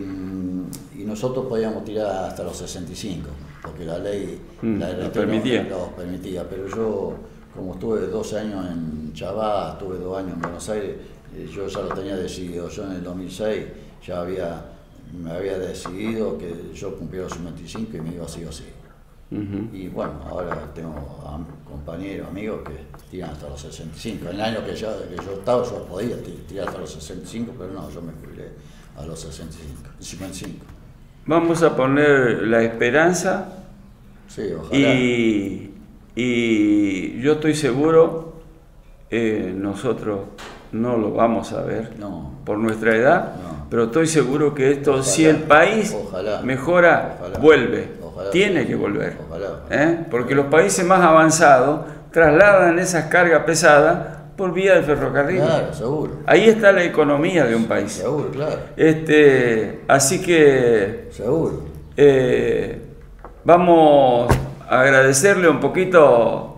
nosotros podíamos tirar hasta los 65, porque la ley lo permitía. Pero yo, como estuve 12 años en Chabá, estuve 2 años en Buenos Aires, yo ya lo tenía decidido. Yo en el 2006 ya me había decidido que yo cumplía los 55 y me iba así o así. Uh-huh. Y bueno, ahora tengo compañeros, amigos que tiran hasta los 65. En el año que yo estaba, yo podía tirar hasta los 65, pero no, yo me jubilé a los 55. Vamos a poner la esperanza. Sí, ojalá. Y yo estoy seguro, nosotros no lo vamos a ver por nuestra edad, pero estoy seguro que esto, ojalá, si el país mejora, vuelve. Tiene que volver, porque los países más avanzados trasladan esas cargas pesadas por vía del ferrocarril. Claro, seguro. Ahí está la economía de un país. Seguro, claro. Así que Seguro. vamos a agradecerle un poquito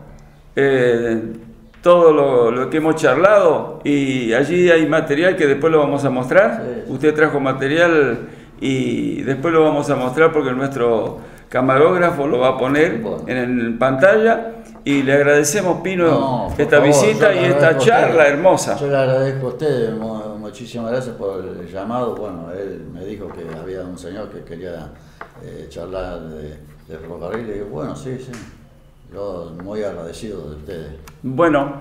todo lo que hemos charlado, y allí hay material que después lo vamos a mostrar. Sí. Usted trajo material y después lo vamos a mostrar porque nuestro camarógrafo lo va a poner en pantalla, y le agradecemos, Pino, esta visita y esta charla hermosa. Yo le agradezco a usted, muchísimas gracias por el llamado. Bueno, él me dijo que había un señor que quería charlar de ferrocarril, y digo, bueno, sí, yo muy agradecido de ustedes. Bueno,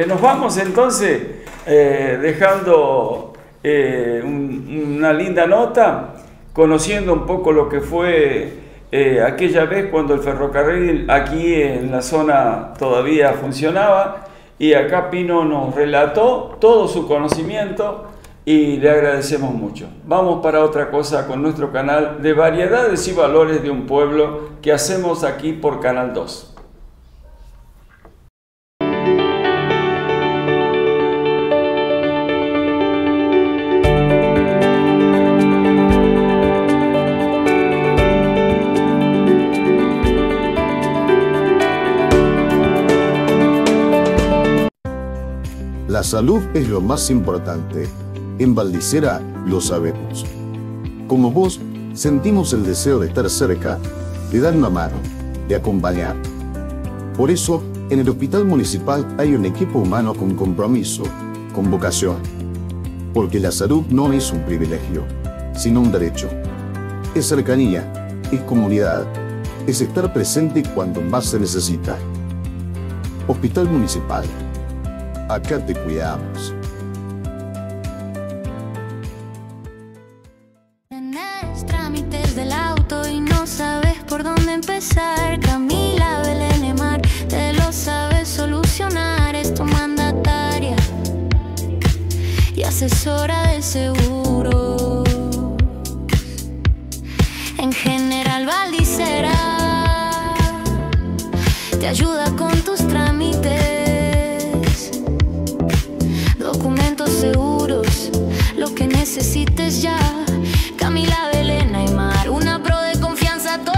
nos vamos entonces dejando una linda nota, conociendo un poco lo que fue aquella vez cuando el ferrocarril aquí en la zona todavía funcionaba, y acá Pino nos relató todo su conocimiento y le agradecemos mucho. Vamos para otra cosa con nuestro canal de variedades y valores de un pueblo que hacemos aquí por Canal 2. La salud es lo más importante. En Baldicera lo sabemos. Como vos, sentimos el deseo de estar cerca, de dar una mano, de acompañar. Por eso, en el Hospital Municipal hay un equipo humano con compromiso, con vocación. Porque la salud no es un privilegio, sino un derecho. Es cercanía, es comunidad, es estar presente cuando más se necesita. Hospital Municipal. Acá te cuidamos. Tenés trámites del auto y no sabes por dónde empezar. Camila Belén Emar te lo sabe solucionar. Es tu mandataria y asesora de seguros. En General Baldicera te ayuda con tus trámites. Documentos seguros, lo que necesites ya. Camila Belén Aymar, una pro de confianza total.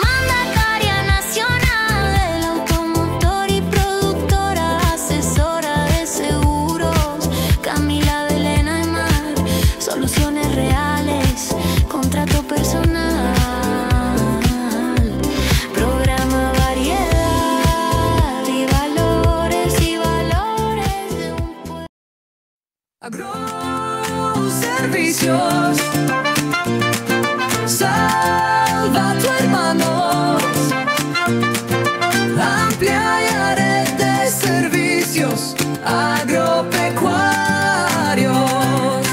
Mandataria nacional del automotor y productora, asesora de seguros. Camila Belén Aymar, soluciones reales, contrato personal. Programa variedad y valores de un pueblo. Agroservicios, salva a tu hermano. Amplia red de servicios agropecuarios.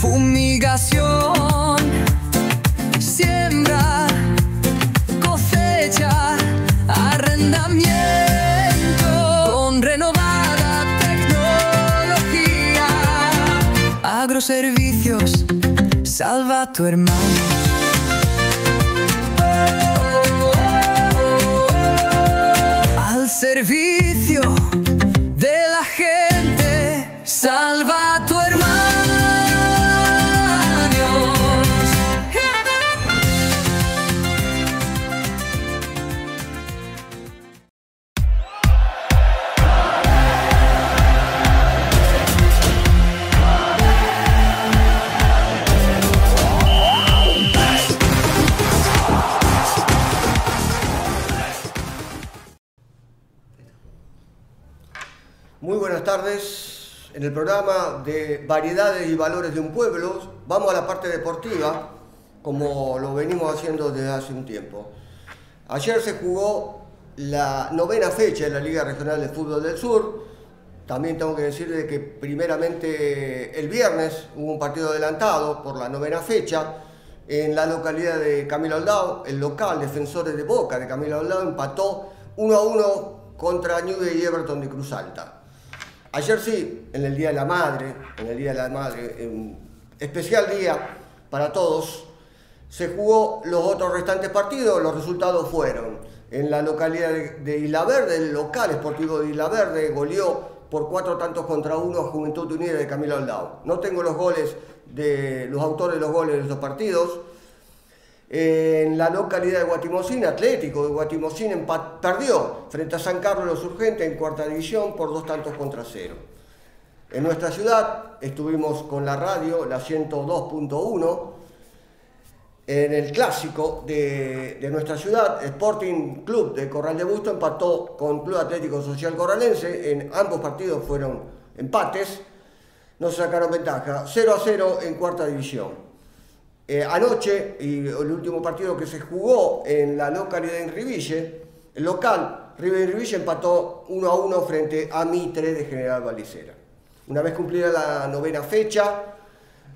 Fumigación, siembra, cosecha, arrendamiento. Con renovada tecnología. Agroservicios, salva a tu hermano. Al servicio de la gente, salva a tu hermano. Muy buenas tardes. En el programa de Variedades y Valores de un Pueblo vamos a la parte deportiva, como lo venimos haciendo desde hace un tiempo. Ayer se jugó la 9ª fecha de la Liga Regional de Fútbol del Sur. También tengo que decirle que primeramente el viernes hubo un partido adelantado por la 9ª fecha en la localidad de Camilo Aldao. El local, Defensores de Boca de Camilo Aldao, empató 1-1 contra Newell's y Everton de Cruz Alta. Ayer sí, en el Día de la Madre, un especial día para todos, se jugó los otros restantes partidos. Los resultados fueron: en la localidad de Isla Verde. El local Sportivo de Isla Verde goleó por 4-1 a Juventud Unida de Camilo Aldao. No tengo los goles de los autores de los goles de estos partidos. En la localidad de Guatimocín, Atlético de Guatimocín perdió frente a San Carlos de los Urgentes en cuarta división por 2-0. En nuestra ciudad estuvimos con la radio, la 102.1, en el clásico de nuestra ciudad. Sporting Club de Corral de Busto empató con Club Atlético Social Corralense. En ambos partidos fueron empates, no se sacaron ventaja. 0-0 en cuarta división. Anoche, y el último partido que se jugó en la localidad de Enriville, el local River Enriville empató 1-1 frente a Mitre de General Valicera. Una vez cumplida la 9ª fecha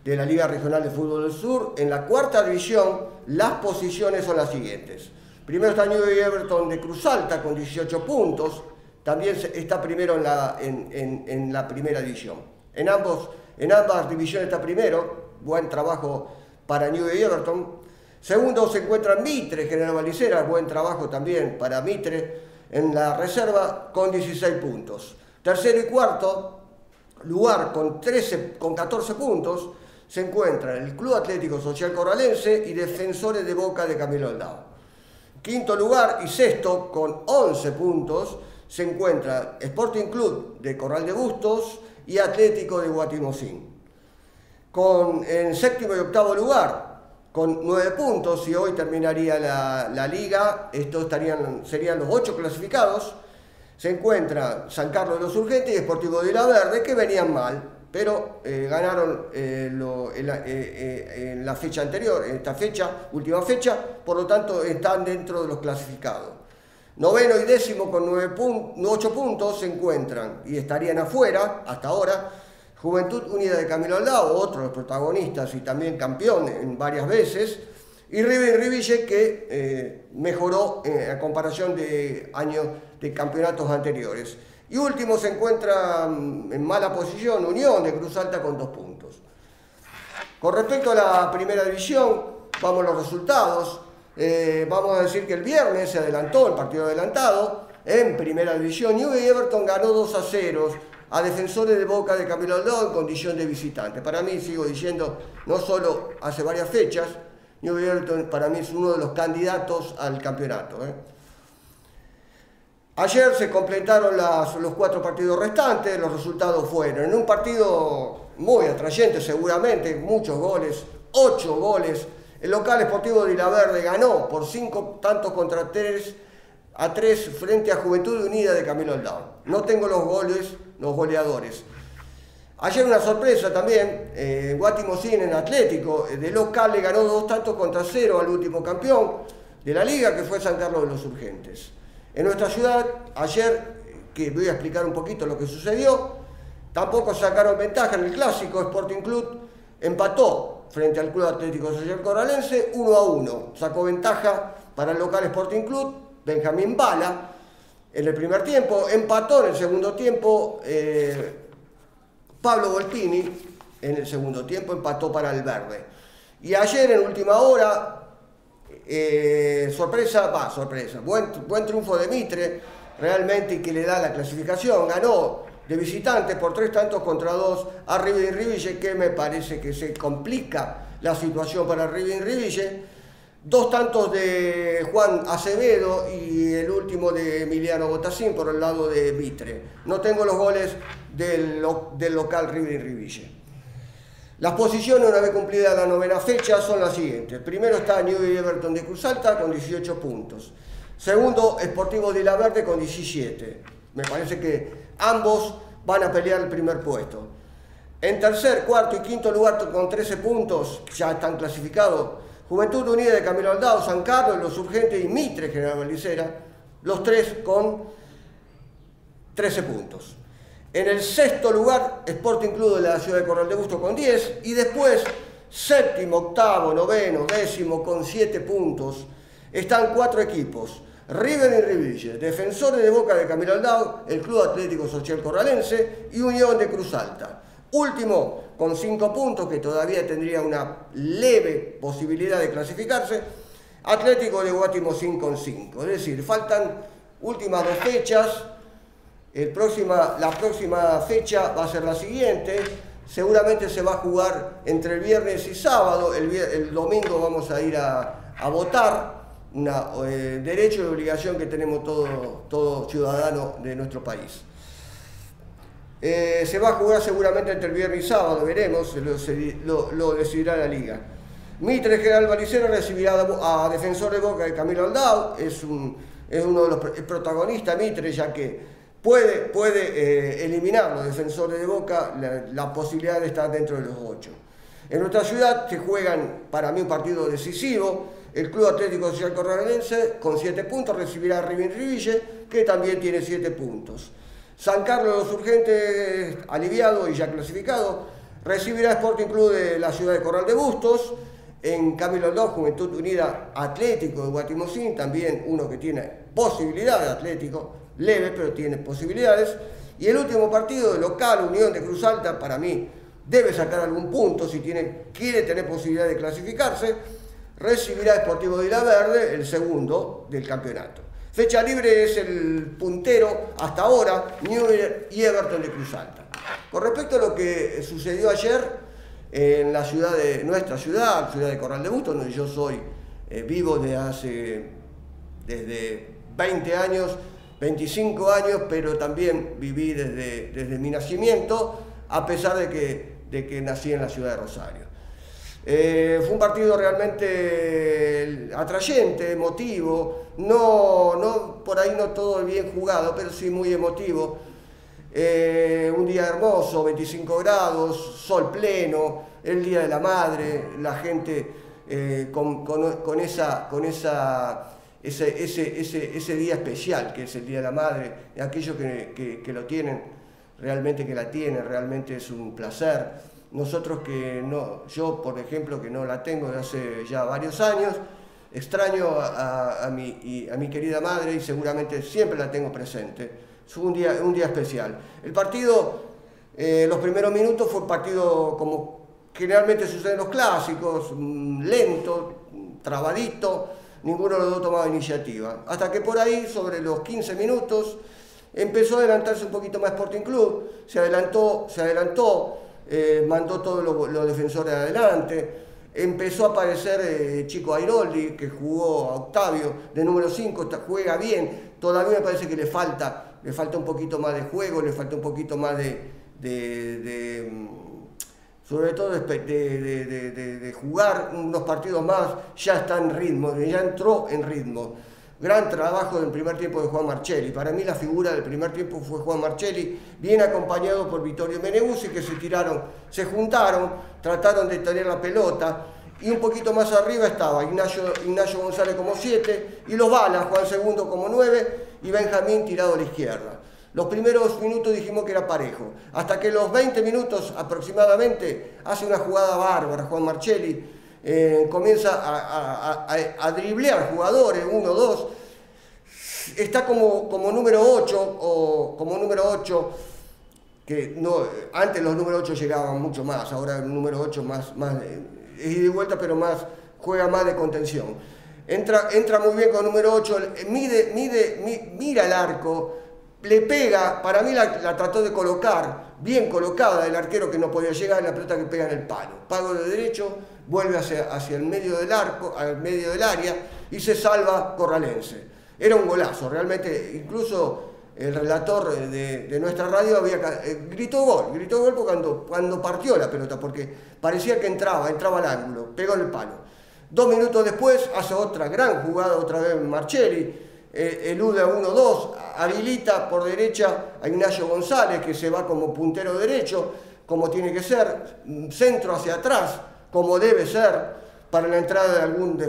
de la Liga Regional de Fútbol del Sur, en la cuarta división las posiciones son las siguientes. Primero está New Everton de Cruz Alta con 18 puntos, también está primero en la primera división. En ambas divisiones está primero, buen trabajo para New Everton. Segundo se encuentra Mitre, General Valicera, buen trabajo también para Mitre en la reserva con 16 puntos. Tercero y cuarto lugar con 14 puntos se encuentran el Club Atlético Social Corralense y Defensores de Boca de Camilo Aldao. Quinto lugar y sexto con 11 puntos se encuentra Sporting Club de Corral de Bustos y Atlético de Guatimocín. En séptimo y octavo lugar, con 9 puntos, y hoy terminaría la liga, estos serían los 8 clasificados, se encuentra San Carlos de los Urgentes y Sportivo de Isla Verde, que venían mal, pero ganaron en la fecha anterior, en esta última fecha, por lo tanto están dentro de los clasificados. Noveno y décimo con 8 puntos se encuentran y estarían afuera hasta ahora Juventud Unida de Camilo Aldao, otro de los protagonistas y también campeón en varias veces, y River Enriville, que mejoró a comparación de años de campeonatos anteriores. Y último se encuentra en mala posición Unión de Cruz Alta con 2 puntos. Con respecto a la primera división, vamos a los resultados. Vamos a decir que el viernes se adelantó el partido adelantado. En primera división, New Everton ganó 2-0 a Defensores de Boca de Camilo Aldao en condición de visitante. Para mí, sigo diciendo, no solo hace varias fechas, New Everton para mí es uno de los candidatos al campeonato. Ayer se completaron los 4 partidos restantes. Los resultados fueron en un partido muy atrayente, seguramente, muchos goles, 8 goles. El local Sportivo de Isla Verde ganó por 5-3 frente a Juventud Unida de Camilo Aldao. No tengo los goleadores. Ayer una sorpresa también, Guatimocín en Atlético, de local le ganó 2-0 al último campeón de la liga, que fue San Carlos de los Urgentes. En nuestra ciudad, ayer, que voy a explicar un poquito lo que sucedió, tampoco sacaron ventaja en el clásico. Sporting Club empató frente al Club Atlético Social Corralense 1-1. Sacó ventaja para el local Sporting Club Benjamín Bala en el primer tiempo. Empató en el segundo tiempo Pablo Volpini. En el segundo tiempo empató para el verde. Y ayer en última hora, buen triunfo de Mitre, realmente, que le da la clasificación. Ganó de visitante por 3-2 a River Enriville, que me parece que se complica la situación para River Enriville. 2 tantos de Juan Acevedo y el último de Emiliano Botasín por el lado de Mitre. No tengo los goles del local River Enriville. Las posiciones, una vez cumplida la 9ª fecha, son las siguientes. Primero está New Everton de Cruz Alta con 18 puntos. Segundo, Sportivo de Isla Verde con 17. Me parece que ambos van a pelear el primer puesto. En tercer, cuarto y quinto lugar con 13 puntos, ya están clasificados Juventud Unida de Camilo Aldao, San Carlos, Los Urgentes y Mitre, General Valicera, los 3 con 13 puntos. En el sexto lugar, Sporting Club de la ciudad de Corral de Busto con 10, y después, séptimo, octavo, noveno, décimo con 7 puntos, están 4 equipos. River Enriville, Defensores de Boca de Camilo Aldao, el Club Atlético Social Corralense y Unión de Cruz Alta. Último, con 5 puntos, que todavía tendría una leve posibilidad de clasificarse, Atlético de Guatimozín con 5. Es decir, faltan últimas 2 fechas. La próxima fecha va a ser la siguiente. Seguramente se va a jugar entre el viernes y sábado. El domingo vamos a ir a votar. Derecho y obligación que tenemos todo ciudadano de nuestro país. Se va a jugar seguramente entre el viernes y sábado, veremos, lo decidirá la liga. Mitre General Valicero recibirá a Defensor de Boca de Camilo Aldao. Es uno de los protagonistas Mitre, ya que puede eliminarlo, Defensor de Boca, la posibilidad de estar dentro de los 8. En nuestra ciudad se juegan, para mí, un partido decisivo. El Club Atlético Social Corralense, con 7 puntos, recibirá a Rivín Riville, que también tiene 7 puntos. San Carlos Los Urgentes, aliviado y ya clasificado, recibirá Sporting Club de la ciudad de Corral de Bustos. En Camilo Aldao, Juventud Unida Atlético de Guatimozín, también uno que tiene posibilidad de Atlético, leve, pero tiene posibilidades. Y el último partido de local, Unión de Cruz Alta, para mí debe sacar algún punto si quiere tener posibilidad de clasificarse. Recibirá Sportivo de Isla Verde, el segundo del campeonato. Fecha libre es el puntero hasta ahora, Newell's y Everton de Cruz Alta. Con respecto a lo que sucedió ayer en nuestra ciudad de Corral de Bustos, donde yo soy vivo desde 20 años, 25 años, pero también viví desde mi nacimiento, a pesar de que nací en la ciudad de Rosario. Fue un partido realmente atrayente, emotivo, por ahí no todo bien jugado, pero sí muy emotivo. Un día hermoso, 25 grados, sol pleno, el Día de la Madre, la gente con ese día especial que es el Día de la Madre. Aquellos que lo tienen, realmente es un placer. Nosotros yo por ejemplo que no la tengo desde hace ya varios años, extraño a mi querida madre y seguramente siempre la tengo presente. Es un día especial. El partido, los primeros minutos fue un partido como generalmente sucede en los clásicos, lento, trabadito, ninguno de los dos tomaba iniciativa. Hasta que por ahí, sobre los 15 minutos, empezó a adelantarse un poquito más Sporting Club, se adelantó, mandó todos los defensores adelante, empezó a aparecer Chico Airoldi, que jugó a Octavio, de número 5, juega bien, todavía me parece que le falta un poquito más de juego, le falta un poquito más sobre todo de jugar unos partidos más, ya está en ritmo, ya entró en ritmo. Gran trabajo del primer tiempo de Juan Marchelli. Para mí la figura del primer tiempo fue Juan Marchelli, bien acompañado por Vittorio Meneguzzi, que se juntaron, trataron de tener la pelota, y un poquito más arriba estaba Ignacio González como 7, y los Balas, Juan Segundo como 9, y Benjamín tirado a la izquierda. Los primeros minutos dijimos que era parejo, hasta que los 20 minutos aproximadamente hace una jugada bárbara Juan Marchelli. Comienza a driblear jugadores, 1, 2, está como número 8, que no, antes los número 8 llegaban mucho más, ahora el número 8 más es ida y vuelta, pero juega más de contención. Entra muy bien con el número 8, mira el arco, le pega, para mí la trató de colocar, bien colocada, el arquero que no podía llegar, la pelota que pega en el palo. Pago de derecho, vuelve hacia el medio del arco, al medio del área, y se salva Corralense. Era un golazo, realmente, incluso el relator de nuestra radio gritó gol cuando partió la pelota, porque parecía que entraba al ángulo, pegó en el palo. 2 minutos después hace otra gran jugada, otra vez Marchelli, elude a 1-2, habilita por derecha a Ignacio González, que se va como puntero derecho, como tiene que ser, centro hacia atrás, como debe ser, para la entrada de algún,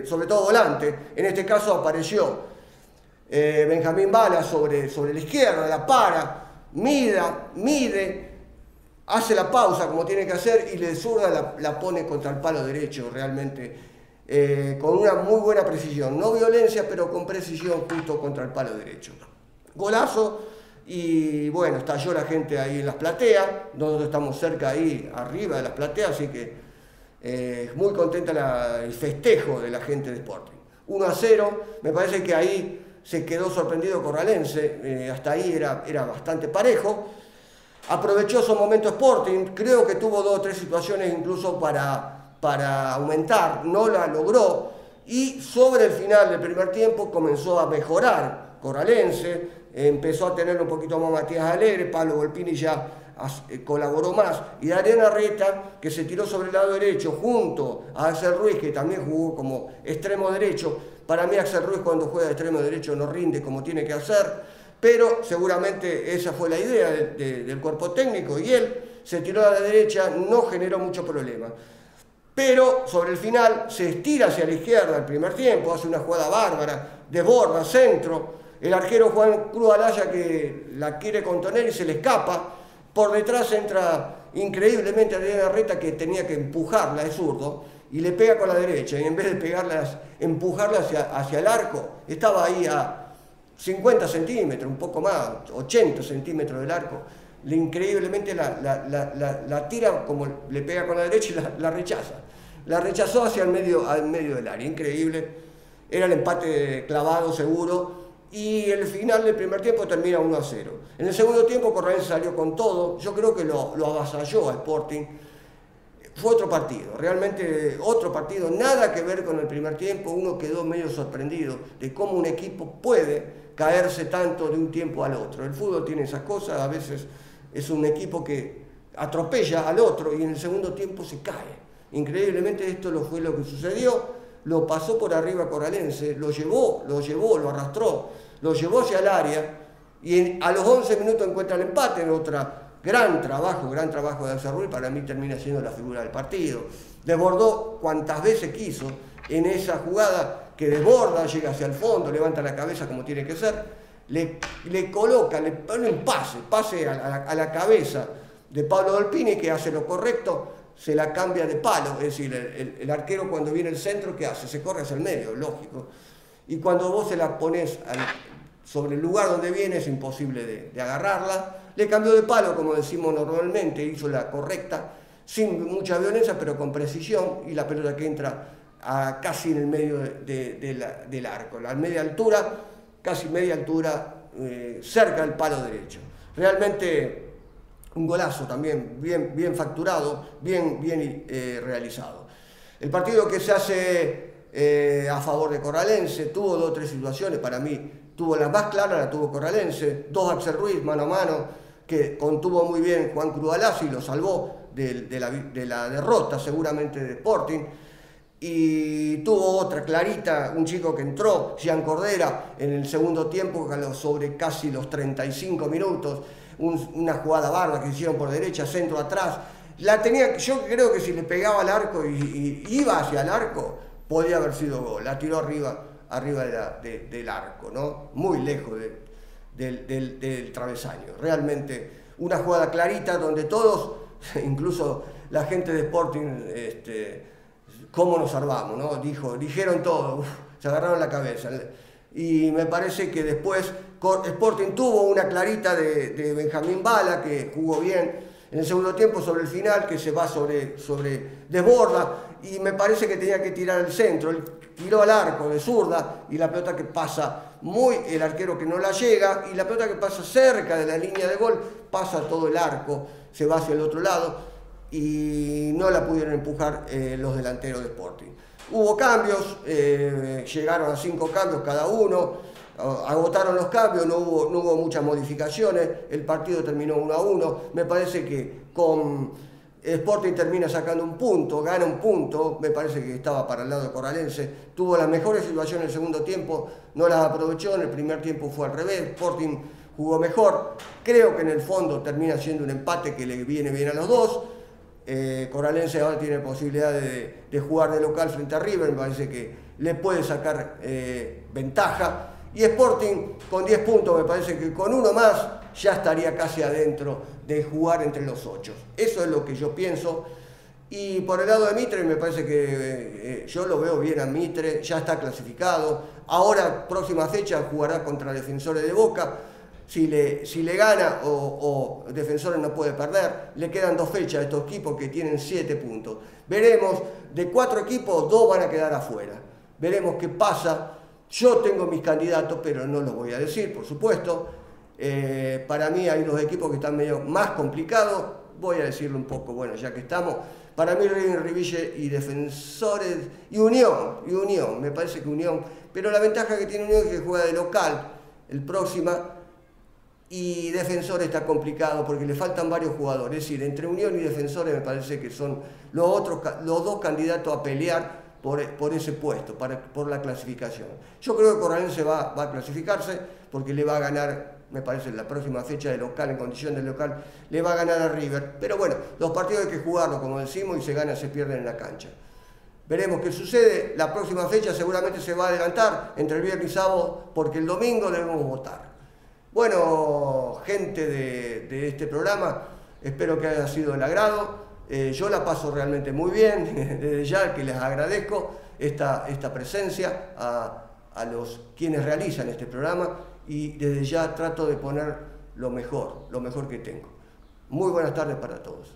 sobre todo volante. En este caso apareció Benjamín Bala sobre la izquierda, la para, mide, hace la pausa como tiene que hacer y de zurda la pone contra el palo derecho, realmente. Con una muy buena precisión, no violencia, pero con precisión justo contra el palo derecho. Golazo, y bueno, estalló la gente ahí en las plateas, nosotros estamos cerca ahí arriba de las plateas, así que Muy contenta el festejo de la gente de Sporting. 1-0, me parece que ahí se quedó sorprendido Corralense, hasta ahí era bastante parejo. Aprovechó su momento Sporting, creo que tuvo 2 o 3 situaciones incluso para aumentar, no la logró, y sobre el final del primer tiempo comenzó a mejorar Corralense, empezó a tener un poquito más Matías Alegre, Pablo Volpini ya colaboró más, y Darío Arreta, que se tiró sobre el lado derecho junto a Axel Ruiz, que también jugó como extremo derecho. Para mí Axel Ruiz cuando juega de extremo derecho no rinde como tiene que hacer, pero seguramente esa fue la idea del cuerpo técnico, y él se tiró a la derecha, no generó mucho problema. Pero sobre el final se estira hacia la izquierda el primer tiempo, hace una jugada bárbara, desborda, centro, el arquero Juan Cruz Alaya que la quiere contener y se le escapa, por detrás entra increíblemente Adrián Arreta, que tenía que empujarla, es zurdo, y le pega con la derecha, y en vez de empujarla hacia el arco, estaba ahí a 50 centímetros, un poco más, 80 centímetros del arco. Increíblemente la tira, como le pega con la derecha, y la rechaza. La rechazó hacia el medio del área, increíble. Era el empate clavado seguro, y el final del primer tiempo termina 1-0. En el segundo tiempo Corralense salió con todo, yo creo que lo avasalló a Sporting. Fue otro partido, realmente otro partido, nada que ver con el primer tiempo. Uno quedó medio sorprendido de cómo un equipo puede caerse tanto de un tiempo al otro. El fútbol tiene esas cosas, a veces es un equipo que atropella al otro y en el segundo tiempo se cae. Increíblemente esto fue lo que sucedió, lo pasó por arriba Corralense, lo llevó, lo arrastró, lo llevó hacia el área, y a los 11 minutos encuentra el empate. En otra gran trabajo de Axel Ruiz, para mí termina siendo la figura del partido. Desbordó cuantas veces quiso en esa jugada, que desborda, llega hacia el fondo, levanta la cabeza como tiene que ser, le coloca, le pone un pase a la cabeza de Pablo Volpini, que hace lo correcto, se la cambia de palo. Es decir, el arquero cuando viene el centro, ¿qué hace? Se corre hacia el medio, lógico. Y cuando vos se la pones sobre el lugar donde viene, es imposible de agarrarla. Le cambió de palo, como decimos normalmente, hizo la correcta, sin mucha violencia, pero con precisión, y la pelota que entra casi en el medio del arco, a media altura, casi media altura, cerca del palo derecho. Realmente un golazo también, bien facturado, bien realizado. El partido que se hace a favor de Corralense tuvo 2 o 3 situaciones, para mí tuvo las más claras, la tuvo Corralense, 2 Axel Ruiz mano a mano, que contuvo muy bien Juan Cruz Alaya y lo salvó de la derrota seguramente de Sporting. Y tuvo otra clarita, un chico que entró, Jean Cordera, en el segundo tiempo, sobre casi los 35 minutos, una jugada bárbara que hicieron por derecha, centro atrás. Yo creo que si le pegaba al arco y iba hacia el arco, podía haber sido gol. La tiró arriba del arco, ¿no? Muy lejos del travesaño. Realmente una jugada clarita donde todos, incluso la gente de Sporting, cómo nos salvamos, ¿no? Dijeron todo, se agarraron la cabeza. Y me parece que después Sporting tuvo una clarita de Benjamín Bala, que jugó bien en el segundo tiempo sobre el final, que se va desborda, y me parece que tenía que tirar el centro. Él tiró al arco de zurda, y la pelota que pasa el arquero que no la llega, y la pelota que pasa cerca de la línea de gol, pasa todo el arco, se va hacia el otro lado, y no la pudieron empujar los delanteros de Sporting. Hubo cambios, llegaron a 5 cambios cada uno, agotaron los cambios, no hubo muchas modificaciones, el partido terminó 1-1, me parece que con Sporting termina sacando un punto, gana un punto, me parece que estaba para el lado de Corralense, tuvo las mejores situaciones en el segundo tiempo, no las aprovechó, en el primer tiempo fue al revés, Sporting jugó mejor, creo que en el fondo termina siendo un empate que le viene bien a los dos. Corralense ahora tiene posibilidad de jugar de local frente a River, me parece que le puede sacar ventaja, y Sporting con 10 puntos, me parece que con uno más ya estaría casi adentro de jugar entre los 8. Eso es lo que yo pienso. Y por el lado de Mitre, me parece que yo lo veo bien a Mitre, ya está clasificado. Ahora, próxima fecha, jugará contra Defensores de Boca. si le gana o Defensores no puede perder. Le quedan 2 fechas a estos equipos que tienen 7 puntos. Veremos, de 4 equipos, 2 van a quedar afuera. Veremos qué pasa. Yo tengo mis candidatos, pero no los voy a decir, por supuesto. Para mí hay 2 equipos que están medio más complicados. Voy a decirlo un poco, bueno, ya que estamos. Para mí Riville y Defensores y Unión, me parece que Unión. Pero la ventaja que tiene Unión es que juega de local el próximo. Y Defensores está complicado porque le faltan varios jugadores. Es decir, entre Unión y Defensores me parece que son los 2 candidatos a pelear por ese puesto, por la clasificación. Yo creo que Corralense va a clasificarse porque le va a ganar, me parece, en la próxima fecha de local, en condición de local, le va a ganar a River. Pero bueno, los partidos hay que jugarlos, como decimos, y se gana, se pierden en la cancha. Veremos qué sucede. La próxima fecha seguramente se va a adelantar entre el viernes y sábado porque el domingo debemos votar. Bueno, gente de este programa, espero que haya sido del agrado. Yo la paso realmente muy bien, desde ya que les agradezco esta presencia a los quienes realizan este programa y desde ya trato de poner lo mejor que tengo. Muy buenas tardes para todos.